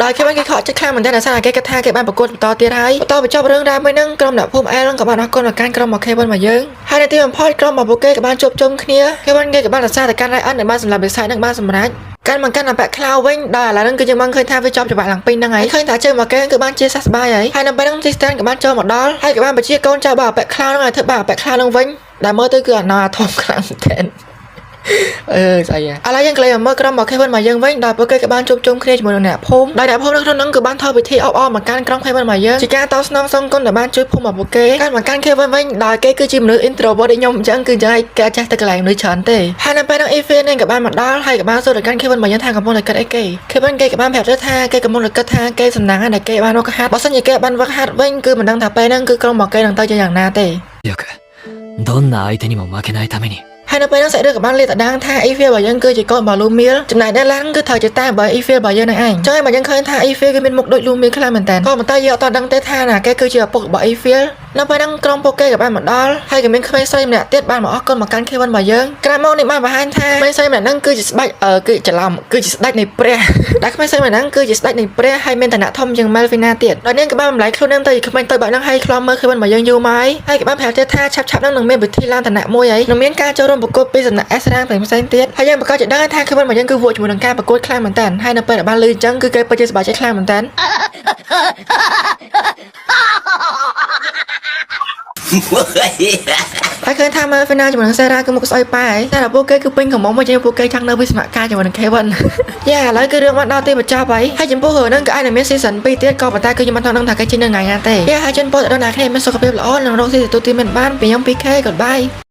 ដោយគេបានគេខកចិត្តខ្លាំងមែនតើដោយសារគេគិតថាគេបានប្រកួតបន្តទៀតហើយបន្តបញ្ចប់រឿងរ៉ាវមួយហ្នឹងក្រុមអ្នកភូមិអែលក៏បានអរគុណដល់ការក្រុមរបស់គេបានមកយើងហើយនៅទីបំផុតក្រុមរបស់ពួកគេក៏បានជួបជុំគ្នាគេបានរក្សាតែការរៃអិនដែលបានសម្រាប់វិស័យហ្នឹងបានសម្រេចការមកកាន់អាប៉ែខ្លាវវិញដល់ឥឡូវហ្នឹងគឺយើងបានឃើញថាវាចប់ច្បាស់ឡើងពេញហ្នឹងហើយឃើញថាជើងរបស់គេគឺបានជាសះស្បើយហើយនៅពេលហ្នឹងទីស្តែនក៏បានចូលមកដល់ហើយក៏បានបញ្ជាកូនចៅរបស់អាប៉ែខ្លាវហ្នឹងឲ្យធ្វើបាបអាប៉ែខ្លាវហ្នឹងវិញដែលមើលទៅគឺអាណោអាធំខ្លាំងមែនស្អីឥឡូវយើងក្លែងមកមើលក្រុមរបស់ Kevin មកយើងវិញដោយពួកគេក៏បានជួបជុំគ្នាជាមួយនឹងអ្នកភូមិដោយអ្នកភូមិនៅក្នុងហ្នឹងគឺបានធ្វើពិធីអបអរមកកាន់ក្រុម Kevin មកយើងជាការតបស្នងសងគុណដែលបានជួយភូមិរបស់ពួកគេការមកកាន់ Kevin វិញដោយគេគឺជាមនុស្ស introvert ដូចខ្ញុំអញ្ចឹងគឺយ៉ាងគេចេះទៅកន្លែងមនុស្សច្រើនទេហើយនៅពេលហ្នឹង Ethan នឹងក៏បានមកដល់ហើយក៏បានសួរទៅកាន់ Kevin មកយើងថាកំពុងតែគិតអីគេ Kevin គេក៏បានប្រាប់ទៅថាគេកំពុងតែគិតថាគេសំណាងហើយដែលគេបានវឹកហាត់បើសិនជាគេបានវឹកហាត់វិញគឺមិនដឹងថាពេលហ្នឹងគឺក្រុមរបស់គេនឹងទៅជាយ៉ាងណាទេよくどんな相手にも負けないために ហើយនៅពេលហ្នឹងសាច់រឿងក៏បានលាតត្រដាងថា Evil របស់យើងគឺជាកូនរបស់ Lumil ចំណែក Delan គឺត្រូវជាតារបស់ Evil របស់យើងនឹងឯងចឹងហើយមកយើងឃើញថា Evil គឺមានមុខដូច Lumil ខ្លាំងមែនតើក៏ប៉ុន្តែយើងអត់ដឹងទេថាណាគេគឺជាឪពុករបស់ Evil នៅពេលហ្នឹងក្រុមពួកគេក៏បានមកដល់ហើយក៏មានក្មេងស្រីម្នាក់ទៀតបានមកអរគុណមកកាន់ Kevin របស់យើងក្រោយមកនេះបានបង្ហាញថាក្មេងស្រីម្នាក់ហ្នឹងគឺជាស្ដេចគឺច្រឡំគឺជាស្ដេចនៃព្រះដែលក្មេងស្រីម្នាក់ហ្នឹងគឺជាស្ដេចនៃព្រះហើយមានឋានៈធំជាង Melvina ទៀតដោយនាងក៏បានបំលែងខ្លួននាងទៅជាក្មេងតូចបែបហ្នឹងហើយខ្លំមើល Kevin របស់យើងយូរមកហើយក៏បានប្រាប់ទៀតថាឆាប់ៗហ្នឹងនឹងមានពិធីឡើងឋានៈមួយហើយនឹងមានការចូលរួមប្រកួតពីសំណាក់ S រាងផ្សេងៗទៀតហើយយើងប្រកាសជាដឹងថា Kevin របស់យើងគឺវក់ជាមួយនឹងការប្រកួតខ្លាំងមែនតើហើយនៅពេលដែលបានឮអញ្ចឹងគឺគេពិតជាសប្បាយចិត្តខ្លាំងមែនតើហើយឃើញថា Melvina ជាមួយនឹង Sarah គឺមុខស្អុយប៉ែតែដល់ពួកគេគឺពេញកំមុំមកជាពួកគេចង់នៅវិស្វកម្មជាមួយនឹង Kevin យ៉ាឥឡូវគឺរឿងបានដល់ទីបញ្ចប់ហើយចំពោះរឿងហ្នឹងក៏អាចនឹងមាន season 2 ទៀតក៏ប៉ុន្តែគឺខ្ញុំមិនដឹងថាគេជិះនៅថ្ងៃណាទេយ៉ាហើយជូនពរដល់អ្នកគ្នាមានសុខភាពល្អនិងរកស៊ីទទួលទានមានបានពីខ្ញុំ PK Goodbye